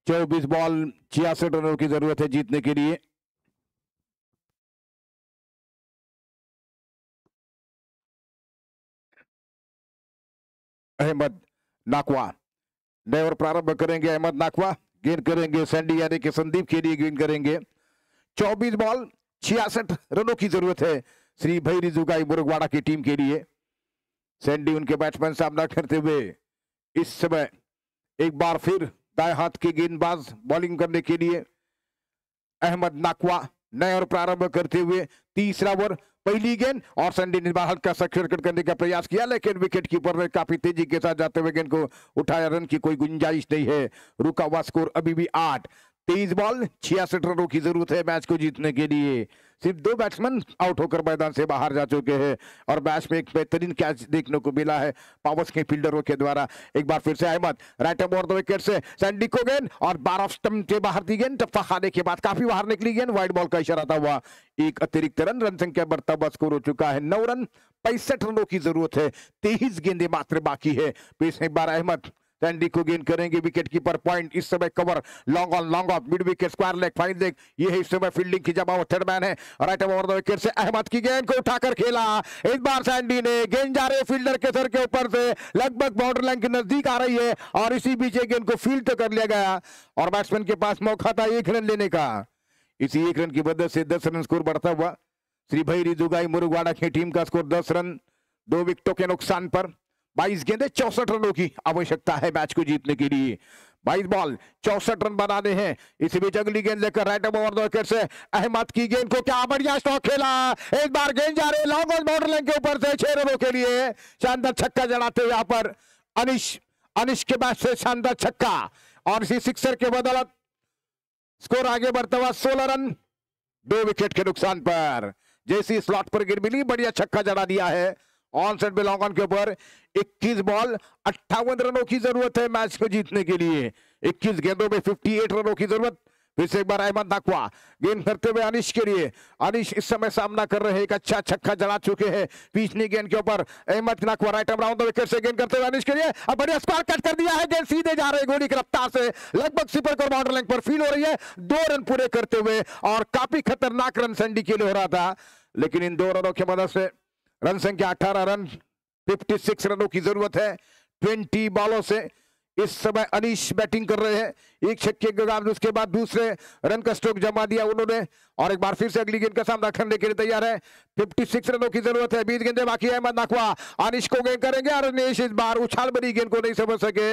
चौबीस बॉल 66 रनों की जरूरत है जीतने के लिए। अहमद नाकवा नए और प्रारंभ करेंगे, अहमद नाकवा गेंद करेंगे सैंडी यानी कि संदीप के लिए गेंद करेंगे। 24 बॉल 66 रनों की जरूरत है श्री भैरी जुगाई मुरुगवाड़ा की टीम के लिए। सैंडी उनके बैट्समैन सामना करते हुए इस समय एक बार फिर दाएं हाथ के गेंदबाज बॉलिंग करने के लिए अहमद नाकवा नए और प्रारंभ करते हुए तीसरा ओवर, पहली गेंद, और सैंडी ने हल्का सा शॉर्टकट करने का प्रयास किया, लेकिन विकेट कीपर ने काफी तेजी के साथ जाते हुए गेंद को उठाया, रन की कोई गुंजाइश नहीं है। रुका हुआ स्कोर अभी भी 8। 23 बॉल 66 रनों की जरूरत है मैच को जीतने के लिए। सिर्फ 2 बैट्समैन आउट होकर मैदान से बाहर जा चुके हैं और मैच में एक बेहतरीन कैच देखने को मिला है पावर्स के फील्डरों के द्वारा। एक बार फिर से अहमद राइट ओवर 2 विकेट से सैंडी को गेंद, और 12 स्टंप के बाहर दी गेंद, टप्पा खाने के बाद काफी बाहर निकली गेंद, वाइड बॉल का इशारा था हुआ, एक अतिरिक्त रन संख्या बढ़ता हुआ स्कोर हो चुका है 9 रन 65 रनों की जरूरत है, 23 गेंदें मात्र बाकी है। फिर एक बार अहमद सैंडी को गेंद करेंगे, विकेट कीपर पॉइंट, इस समय cover long on long off, mid wicket square leg fine leg, ये है इस समय फील्डिंग की जमावट, थर्ड मैन है, राइट ओवर 2 विकेट से अहमद की गेंद को उठाकर खेला, इस बार सैंडी ने गेंद जा रही फील्डर के सर के ऊपर से लगभग बाउंड्री लाइन के नजदीक आ रही है, और इसी बीच गेंद को फील्ड तो कर लिया गया और बैट्समैन के पास मौका था 1 रन लेने का। इसी 1 रन की मदद से 10 रन स्कोर बढ़ता हुआ श्री भैरी जुगाई मुरुगवाड़ा की टीम का स्कोर 10 रन 2 विकेटों के नुकसान पर। 22 गेंदें 64 रनों की आवश्यकता है मैच को जीतने के लिए। 22 बॉल 64 रन बनाने हैं। इसी बीच अगली गेंद लेकर राइट ओवर 2 विकेट से अहमद की गेंद को क्या बढ़िया स्ट्रोक खेला, एक बार गेंद जा रही लॉन्ग ऑन बाउंड्री लाइन के ऊपर से 6 रनों के लिए शानदार छक्का जड़ाते हुए यहाँ पर अनिश के बाद से शानदार छक्का, और इसी सिक्सर के बदौलत स्कोर आगे बढ़ता हुआ 16 रन 2 विकेट के नुकसान पर। जैसी स्लॉट पर गेंद मिली बढ़िया छक्का जड़ा दिया है ऑन साइड पे लॉन्ग ऑन के ऊपर। 21 बॉल 58 रनों की जरूरत है मैच को जीतने के लिए। 21 गेंदों में 58 रनों की जरूरत। फिर से एक बार अहमद नाकवा गेंद करते हुए अनिश के लिए। अनिश इस समय सामना कर रहे हैं, एक अच्छा छक्का जड़ा चुके हैं पिछली गेंद के ऊपर। Ahmad Naqvi right around the wicket से गेंद करते हुए अनिश के लिए, अब बढ़िया स्क्वायर कट कर दिया है, गेंद सीधे जा रहे हैं गोली की रफ्तार से लगभग सिपर कर बाउंड्री लाइन पर फील हो रही है। 2 रन पूरे करते हुए, और काफी खतरनाक रन सैंडी के लिए हो रहा था, लेकिन इन 2 रनों की मदद से रन संख्या 18 रन 56 रनों की जरूरत है। 20 बॉलों से इस समय अनीश बैटिंग कर रहे हैं। एक छक्के के बाद उसके बाद दूसरे रन का स्ट्रोक जमा दिया उन्होंने, और एक बार फिर से अगली गेंद का सामना करने के लिए तैयार है। 56 रनों की जरूरत है। 20 गेंदें बाकी है। अहमद नाकवा अनीश को गेंद करेंगे, और अनीश इस बार उछाल भरी गेंद को नहीं समझ सके,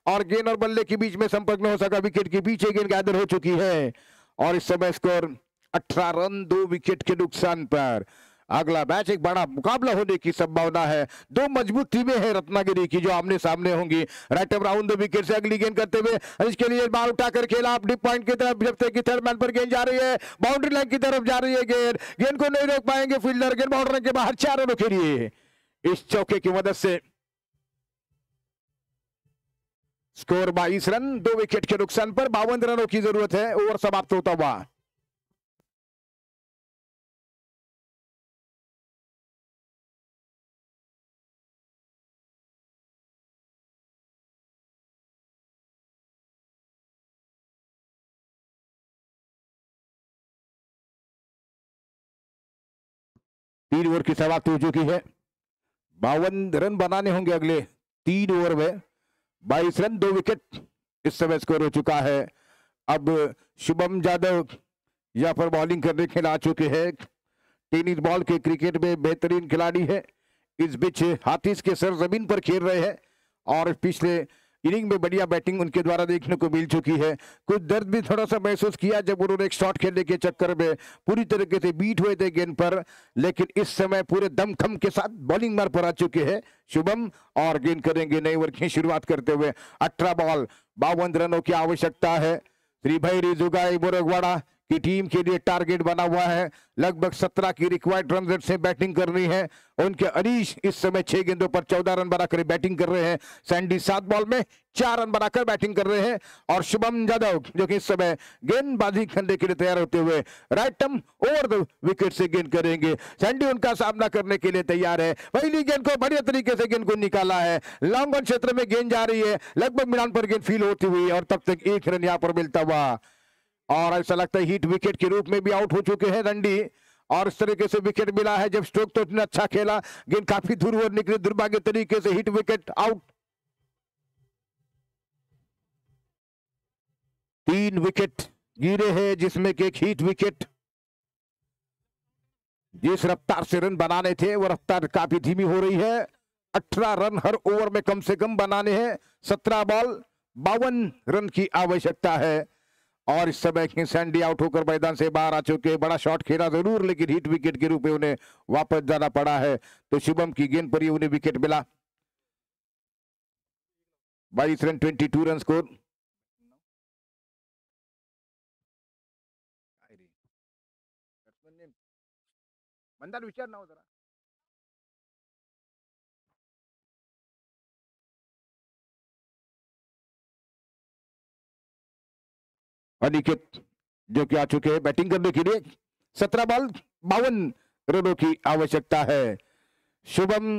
और गेंद और बल्ले के बीच में संपर्क नहीं हो सका। विकेट के पीछे गेंद गैदर हो चुकी है, और इस समय स्कोर 18 रन 2 विकेट के नुकसान पर। अगला मैच एक बड़ा मुकाबला होने की संभावना है। दो मजबूत टीमें हैं रत्नागिरी की जो आमने सामने होंगी। Right up round the wicket से अगली गेंद करते हुए इसके लिए बाल उठाकर खेला आप डिप पॉइंट की तरफ, जब तक कि थर्ड मैन पर गेंद जा रही है, बाउंड्री लाइन की तरफ जा रही है गेंद को नहीं रोक पाएंगे फील्डर। गेंद बाउंड्री के बाहर 4 रनों के लिए इस चौके की मदद से स्कोर 22 रन, 2 विकेट के नुकसान पर 52 रनों की जरूरत है। ओवर समाप्त होता हुआ तीन ओवर की समाप्ति हो चुकी है। 52 रन बनाने होंगे अगले 3 ओवर में। 22 रन 2 विकेट इस समय स्कोर हो चुका है। अब शुभम यादव यहाँ पर बॉलिंग करने के लिए आ चुके हैं। टेनिस बॉल के क्रिकेट में बेहतरीन खिलाड़ी है। इस बीच हाथीज के सर जमीन पर खेल रहे हैं और पिछले इनिंग में बढ़िया बैटिंग उनके द्वारा देखने को मिल चुकी है। कुछ दर्द भी थोड़ा सा महसूस किया जब उन्होंने एक शॉट खेलने के चक्कर में पूरी तरीके से बीट हुए थे गेंद पर, लेकिन इस समय पूरे दमखम के साथ बॉलिंग मार पर आ चुके हैं शुभम और गेंद करेंगे नए ओवर की शुरुआत करते हुए। 18 बॉल 52 रनों की आवश्यकता है। श्री भाई रिजुगाई बोरगवाड़ा की टीम के लिए टारगेट बना हुआ है। लगभग 17 की रिक्वायर्ड रन रेट से बैटिंग करनी है। उनके अनीश इस समय 6 गेंदों पर 14 रन बनाकर बैटिंग कर रहे हैं। सैंडी 7 बॉल में 4 रन बनाकर बैटिंग कर रहे हैं और शुभम यादव जो कि इस समय गेंदबाजी करने के लिए तैयार होते हुए right term over the wicket से गेंद करेंगे। सैंडी उनका सामना करने के लिए तैयार है। पहली गेंद को बढ़िया तरीके से गेंद को निकाला है। लॉन्ग ऑन क्षेत्र में गेंद जा रही है, लगभग मिलान पर गेंद फील होती हुई और तब तक 1 रन यहाँ पर मिलता हुआ और ऐसा लगता है हिट विकेट के रूप में भी आउट हो चुके हैं रंडी। और इस तरीके से विकेट मिला है जब स्ट्रोक तो इतना अच्छा खेला, गेंद काफी दूर और निकली, दुर्भाग्य तरीके से हिट विकेट आउट। 3 विकेट गिरे हैं जिसमें कि एक हिट विकेट। जिस रफ्तार से रन बनाने थे वो रफ्तार काफी धीमी हो रही है। 18 रन हर ओवर में कम से कम बनाने हैं। 17 बॉल 52 रन की आवश्यकता है और इस समय सैंडी आउट होकर मैदान से बाहर आ चुके। बड़ा शॉट खेला जरूर लेकिन हिट विकेट के रूप में उन्हें वापस जाना पड़ा है। तो शुभम की गेंद पर ही उन्हें विकेट मिला। 22 रन 22 रन स्कोर। मंदार विचार ना हो जरा। अनिकेत जो कि आ चुके हैं बैटिंग करने के लिए। 17 बॉल 52 रनों की आवश्यकता है। शुभम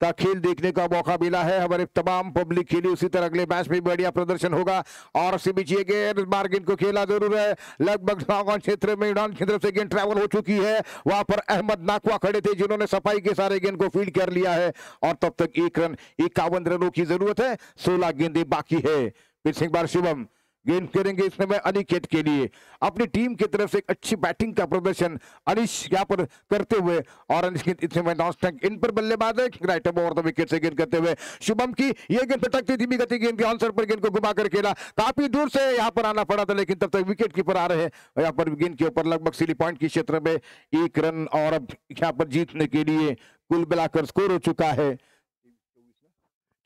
का खेल देखने का मौका मिला है हमारे तमाम पब्लिक के लिए। उसी तरह अगले मैच में बढ़िया प्रदर्शन होगा और इसी बीच ये गेंद बार गेंद को खेला जरूर है। लगभग लॉन्ग क्षेत्र में ईरान की तरफ से गेंद ट्रैवल हो चुकी है। वहां पर अहमद नाकवा खड़े थे जिन्होंने सफाई के सारे गेंद को फील्ड कर लिया है और तब तक 1 रन 51 रनों की जरूरत है। 16 गेंदें बाकी है। फिर से एक बार शुभम गेंद करेंगे इस समय अनिकेत के लिए। अपनी टीम की तरफ से एक अच्छी बैटिंग का प्रदर्शन अनिश यहाँ पर करते हुए और इस समय नॉन स्ट्राइक इन पर बल्लेबाज है। राइट ओवर द विकेट से गेंद करते हुए शुभम की ये गेंद पटकती धीमी गति गेंद के आंसर पर गेंद को घुमा कर खेला। काफी दूर से यहाँ पर आना पड़ा था लेकिन तब तक विकेट कीपर आ रहे हैं। यहाँ पर गेंद के ऊपर लगभग सिली पॉइंट के क्षेत्र में 1 रन और अब यहाँ पर जीतने के लिए कुल मिलाकर स्कोर हो चुका है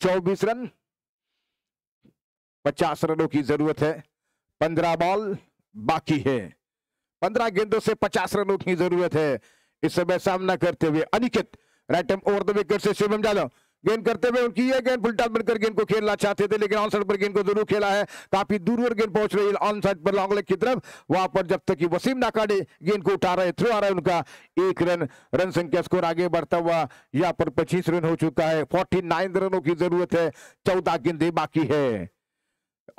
24 रन। 50 रनों की जरूरत है। 15 बॉल बाकी है। 15 गेंदों से 50 रनों की जरूरत है। इस समय सामना करते हुए Aniket right hand over the wicket से शुभम यादव गेंद करते हुए उनकी ये गेंद फुल टॉस बनकर गेंद को खेलना चाहते थे लेकिन ऑन साइड पर गेंद को जरूर खेला है। काफी दूर गेंद पहुंच रही है ऑन साइड पर लॉन्ग लेग की तरफ। वहां पर जब तक कि वसीम नाकाडे गेंद को उठा रहे थ्रो आ रहा है उनका 1 रन। रन संख्या स्कोर आगे बढ़ता हुआ यहाँ पर 25 रन हो चुका है। 49 रनों की जरूरत है। 14 गेंदें बाकी है।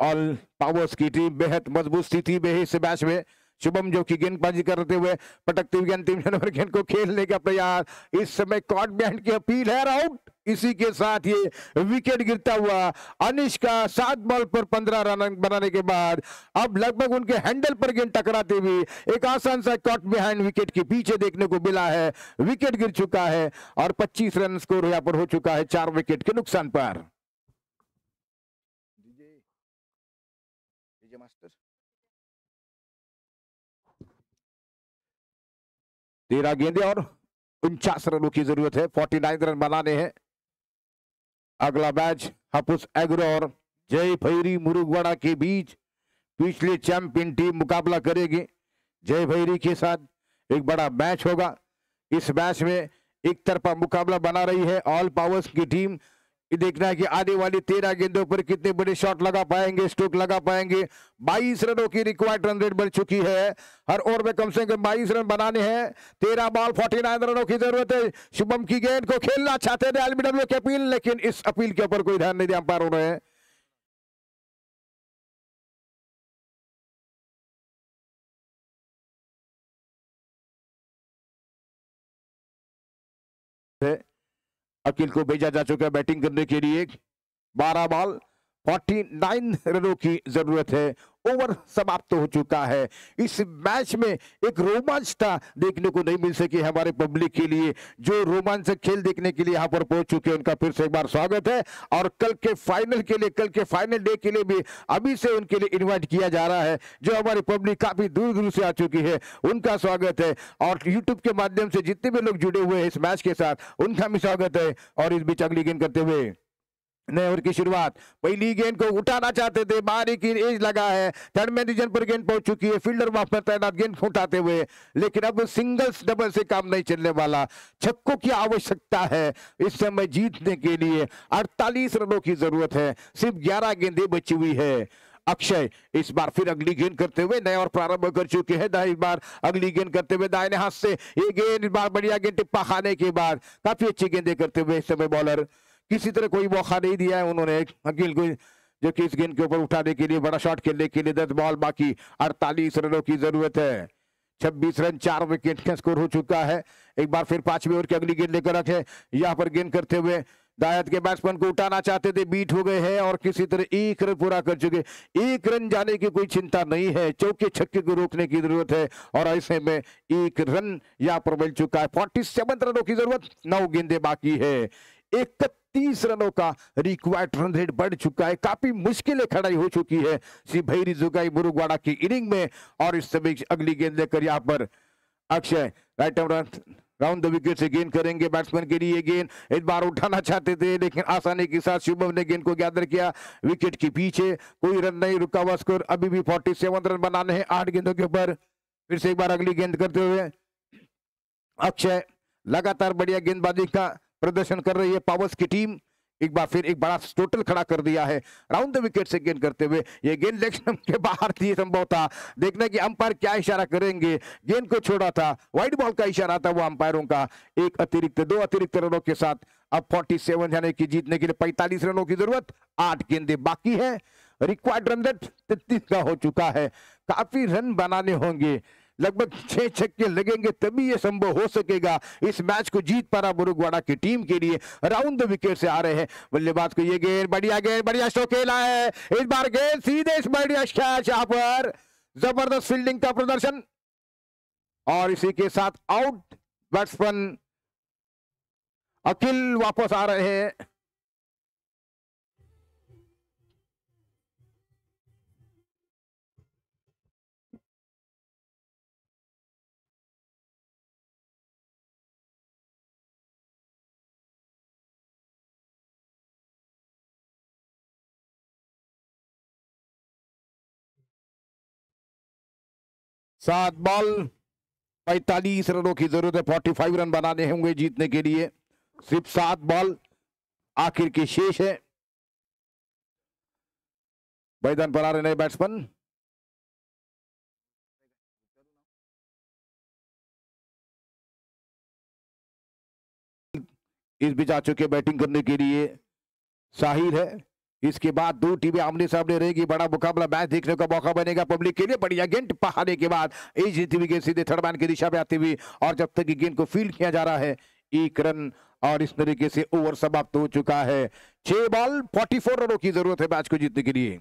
ऑल पावर्स की टीम बेहद मजबूत स्थिति में है इस मैच में। शुभम जो कि गेंदबाजी करते हुए पटकते हुए अंतिम नंबर गेंद को खेलने का प्रयास। इस समय कॉट बैंड की अपील है आउट। इसी के साथ ये विकेट गिरता हुआ अनिश का 7 बॉल पर 15 रन बनाने के बाद अब लगभग उनके हैंडल पर गेंद टकराते हुए एक आसान सा कॉट बिहाइंड विकेट के पीछे देखने को मिला है। विकेट गिर चुका है और 25 रन स्कोर यहां पर हो चुका है 4 विकेट के नुकसान पर। 13 गेंदें और 49 रनों की जरूरत है, 49 रन बनाने हैं। अगला मैच हापुस एग्रो और जय भैरी मुरुगवाड़ा के बीच पिछले चैंपियन टीम मुकाबला करेगी। जय भैरी के साथ एक बड़ा मैच होगा। इस मैच में एक तरफा मुकाबला बना रही है ऑल पावर्स की टीम। ये देखना है कि आने वाली 13 गेंदों पर कितने बड़े शॉट लगा पाएंगे, स्ट्रोक लगा पाएंगे। 22 रनों की रिक्वायर्ड रन रेट बढ़ चुकी है। हर ओवर में कम से कम 22 रन बनाने हैं। 13 बॉल 49 रनों की जरूरत है। शुभम की गेंद को खेलना चाहते थे एलबीडब्ल्यू की अपील, लेकिन इस अपील के ऊपर कोई ध्यान नहीं दिया अंपायर हो रहे हैं। अकील को भेजा जा चुका है बैटिंग करने के लिए। 12 बॉल 49 रनों की जरूरत है। ओवर समाप्त हो चुका है। इस मैच में एक रोमांचता देखने को नहीं मिल सकी हमारे पब्लिक के लिए। जो रोमांचक खेल देखने के लिए यहां पर पहुंच चुके हैं उनका फिर से एक बार स्वागत है। और कल के फाइनल के लिए, कल के फाइनल डे के लिए भी अभी से उनके लिए इनवाइट किया जा रहा है। जो हमारी पब्लिक काफी दूर दूर से आ चुकी है उनका स्वागत है। और यूट्यूब के माध्यम से जितने भी लोग जुड़े हुए हैं इस मैच के साथ उनका भी स्वागत है। और इस बीच अगली गेंद करते हुए नए ओवर की शुरुआत, पहली गेंद को उठाना चाहते थे, बारी की एज लगा है, थर्ड मैन रीजन पर गेंद पहुंच चुकी है, फील्डर वहां पर तैनात गेंद उठाते हुए, लेकिन अब सिंगल्स डबल से काम नहीं चलने वाला। छक्कों की आवश्यकता है इस समय जीतने के लिए। 48 रनों की जरूरत है, सिर्फ 11 गेंदें बची हुई है। अक्षय इस बार फिर अगली गेंद करते हुए नए और प्रारंभ कर चुके हैं। इस बार अगली गेंद करते हुए दाहिने हाथ से ये गेंद, इस बार बढ़िया गेंद टिप्पा खाने के बाद काफी अच्छी गेंदें करते हुए इस समय बॉलर किसी तरह कोई मौका नहीं दिया है उन्होंने अकील को, जो कि इस गेंद के ऊपर उठाने के लिए, बड़ा शॉट खेलने के लिए। 10 बॉल बाकी, 48 रनों की जरूरत है। 26 रन 4 विकेट का स्कोर हो चुका है। एक बार फिर 5वें ओवर की अगली गेंद लेकर रखे, यहाँ पर गेंद करते हुए दायत के बैट्समैन को उठाना चाहते थे, बीट हो गए हैं और किसी तरह 1 रन पूरा कर चुके। 1 रन जाने की कोई चिंता नहीं है, चौके छक्के को रोकने की जरूरत है। और ऐसे में 1 रन यहाँ पर मिल चुका है। 47 रनों की जरूरत, 9 गेंदें बाकी है। 31 रनों का रिक्वायर्ड रन रेट बढ़ चुका है। काफी मुश्किलें खड़ी हो चुकी है श्री भैरी जुगाई मुरुगवाड़ा की इनिंग में। और इस समय अगली गेंद लेकर यहाँ पर Akshay right round the wicket से गेंद करेंगे। बैट्समैन के लिए गेंद इस बार उठाना चाहते थे, लेकिन आसानी के साथ शुभम ने गेंद को गैदर किया। विकेट के पीछे कोई रन नहीं, रुका हुआ स्कोर अभी भी 47 रन बनाने हैं 8 गेंदों के ऊपर। फिर से एक बार अगली गेंद करते हुए अक्षय, लगातार बढ़िया गेंदबाजी का प्रदर्शन कर रही है पावर्स की टीम। एक बार फिर एक बड़ा टोटल खड़ा कर दिया है राउंड द विकेट से गेंद करते हुए। ये गेंद लेग स्टंप के बाहर थी, संभव था। देखना कि अंपायर क्या इशारा करेंगे। गेंद को छोड़ा था, वाइड बॉल का इशारा था वो अंपायरों का। 2 अतिरिक्त रनों के साथ अब 47 यानी कि जीतने के लिए 45 रनों की जरूरत। 8 गेंदें बाकी है। रिक्वायर्ड रन रेट 33 का हो चुका है। काफी रन बनाने होंगे, लगभग 6 छक्के लगेंगे तभी यह संभव हो सकेगा। इस मैच को जीत पारा मुरुगवाड़ा की टीम के लिए। राउंड द विकेट से आ रहे हैं बल्लेबाज को ये गेंद, बढ़िया स्ट्रोक खेला है। इस बार गेंद सीधे इस बढ़िया कैच, यहां पर जबरदस्त फील्डिंग का प्रदर्शन। और इसी के साथ आउट बैट्समैन अखिल वापस आ रहे हैं। सात बॉल 45 रनों की जरूरत है। 45 रन बनाने होंगे जीतने के लिए। सिर्फ 7 बॉल आखिर की शेष है। मैदान पर आ रहे नए बैट्समैन, इस बीच आ चुके बैटिंग करने के लिए साहिर है। इसके बाद 2 टीमें आमने सामने रहेगी। बड़ा मुकाबला मैच देखने का मौका बनेगा पब्लिक के लिए। बढ़िया गेंद पहाड़े के बाद जीती हुई गेंद सीधे थर्ड मैन की दिशा में आती हुई, और जब तक गेंद को फील्ड किया जा रहा है 1 रन। और इस तरीके से ओवर समाप्त हो चुका है। 6 बॉल 44 रनों की जरूरत है मैच को जीतने के लिए।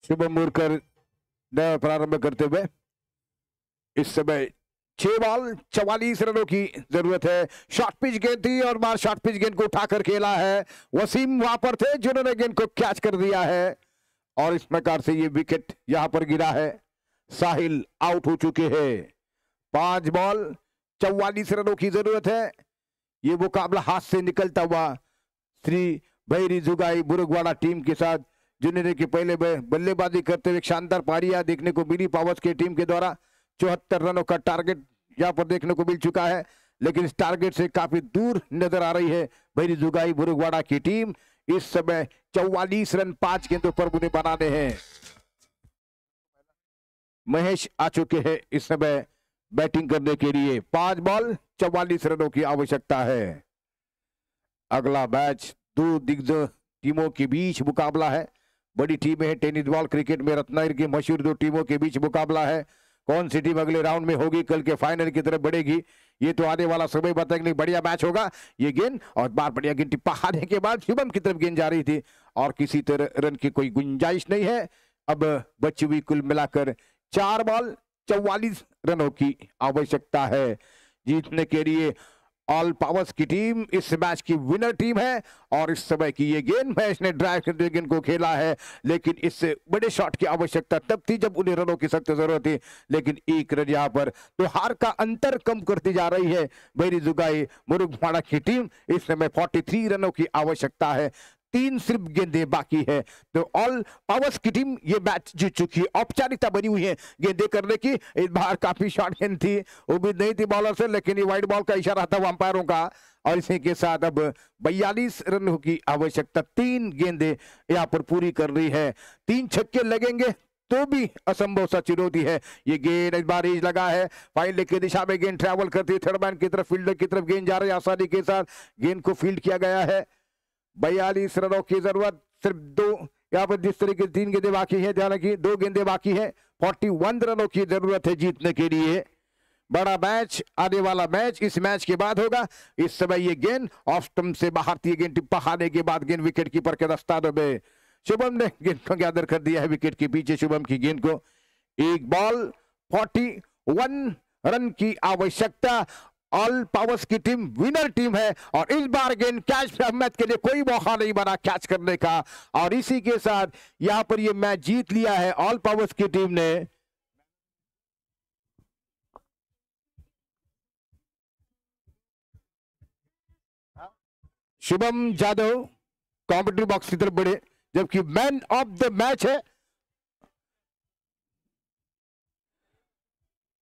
शुभम मुरकर नया प्रारंभ करते हुए। इस समय 6 बॉल 44 रनों की जरूरत है। शॉर्ट पिच गेंद थी और मार शॉर्ट पिच गेंद को उठाकर खेला है। वसीम वहां पर थे जिन्होंने गेंद को कैच कर दिया है और इस प्रकार से ये विकेट यहां पर गिरा है। साहिल आउट हो चुके हैं। 5 बॉल 44 रनों की जरूरत है। ये मुकाबला हाथ से निकलता हुआ श्री भैरी जुगाई बुरुगवाड़ा टीम के साथ, जिन्होंने कि पहले बल्लेबाजी करते हुए शानदार पारियां देखने को मिली। पावर्स की टीम के द्वारा 74 रनों का टारगेट यहां पर देखने को मिल चुका है, लेकिन इस टारगेट से काफी दूर नजर आ रही है भैरी जुगाई बुरुगवाड़ा की टीम। इस समय 44 रन 5 गेंदों पर उन्हें बनाने हैं। महेश आ चुके हैं इस समय बैटिंग करने के लिए। 5 बॉल 44 रनों की आवश्यकता है। अगला मैच 2 दिग्गज टीमों के बीच मुकाबला है। बड़ी टीमें हैं टेनिस बॉल क्रिकेट में रत्नागिरी की मशहूर 2 टीमों के बीच मुकाबला है। कौन सी टीम अगले राउंड में होगी, कल के फाइनल की तरफ बढ़ेगी, ये तो आने वाला समय बताएंगे। बढ़िया मैच होगा ये गेंद, और बार बढ़िया गेंद टिप्पा हारने के बाद शुभम की तरफ गेंद जा रही थी और किसी तरह रन की कोई गुंजाइश नहीं है। अब बची हुई कुल मिलाकर 4 बॉल 44 रनों की आवश्यकता है जीतने के लिए। ऑल पावर्स की टीम इस मैच की विनर टीम है और इस समय की ये गेंद मैच ने ड्राइव करते गेंद को खेला है, लेकिन इससे बड़े शॉट की आवश्यकता तब थी जब उन्हें रनों की सख्त जरूरत थी, लेकिन 1 रन यहां पर तो हार का अंतर कम करती जा रही है भैरी जुगाई बुरुगवाड़ा की टीम। इस समय 43 रनों की आवश्यकता है। 3 सिर्फ गेंदें बाकी है तो ऑल पावर्स की टीम ये मैच जीत चुकी है। औपचारिकता बनी हुई है गेंदें करने की। इस बार काफी शॉर्ट गेंद थी, उम्मीद नहीं थी बॉलर से, लेकिन ये वाइड बॉल का इशारा था अंपायरों का और इसी के साथ अब 42 रनों की आवश्यकता 3 गेंदें यहां पर पूरी कर रही है। 3 छक्के लगेंगे तो भी असंभव सा चुनौती है। ये गेंद इस बार एज लगा है, फाइनल की दिशा में गेंद ट्रैवल करती है, थर्ड मैन की तरफ फील्डर की तरफ गेंद जा रही है। आसानी के साथ गेंद को फील्ड किया गया है। 42 रनों की जरूरत, सिर्फ 2 यहाँ पर जिस तरीके 3 गेंदें बाकी है, ध्यान रखिए 2 गेंदें बाकी है। 41 रनों की जरूरत है जीतने के लिए। बड़ा मैच आने वाला मैच इस मैच के बाद होगा। इस समय ये गेंद ऑफ स्टंप से बाहर थी, गेंद टिप्पा खाने के बाद गेंद विकेट कीपर के दस्ताने में शुभम ने गेंद को गैदर कर दिया है विकेट के पीछे शुभम की गेंद को। 1 बॉल 41 रन की आवश्यकता। ऑल पावर्स की टीम विनर टीम है और इस बार गेंद कैच अहमद के लिए कोई मौका नहीं बना कैच करने का और इसी के साथ यहां पर ये मैच जीत लिया है ऑल पावर्स की टीम ने। शुभम जादव कॉमेंट्री बॉक्स की तरफ बढ़े, जबकि मैन ऑफ द मैच है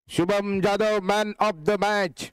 Shubham Jadhav, man of the match.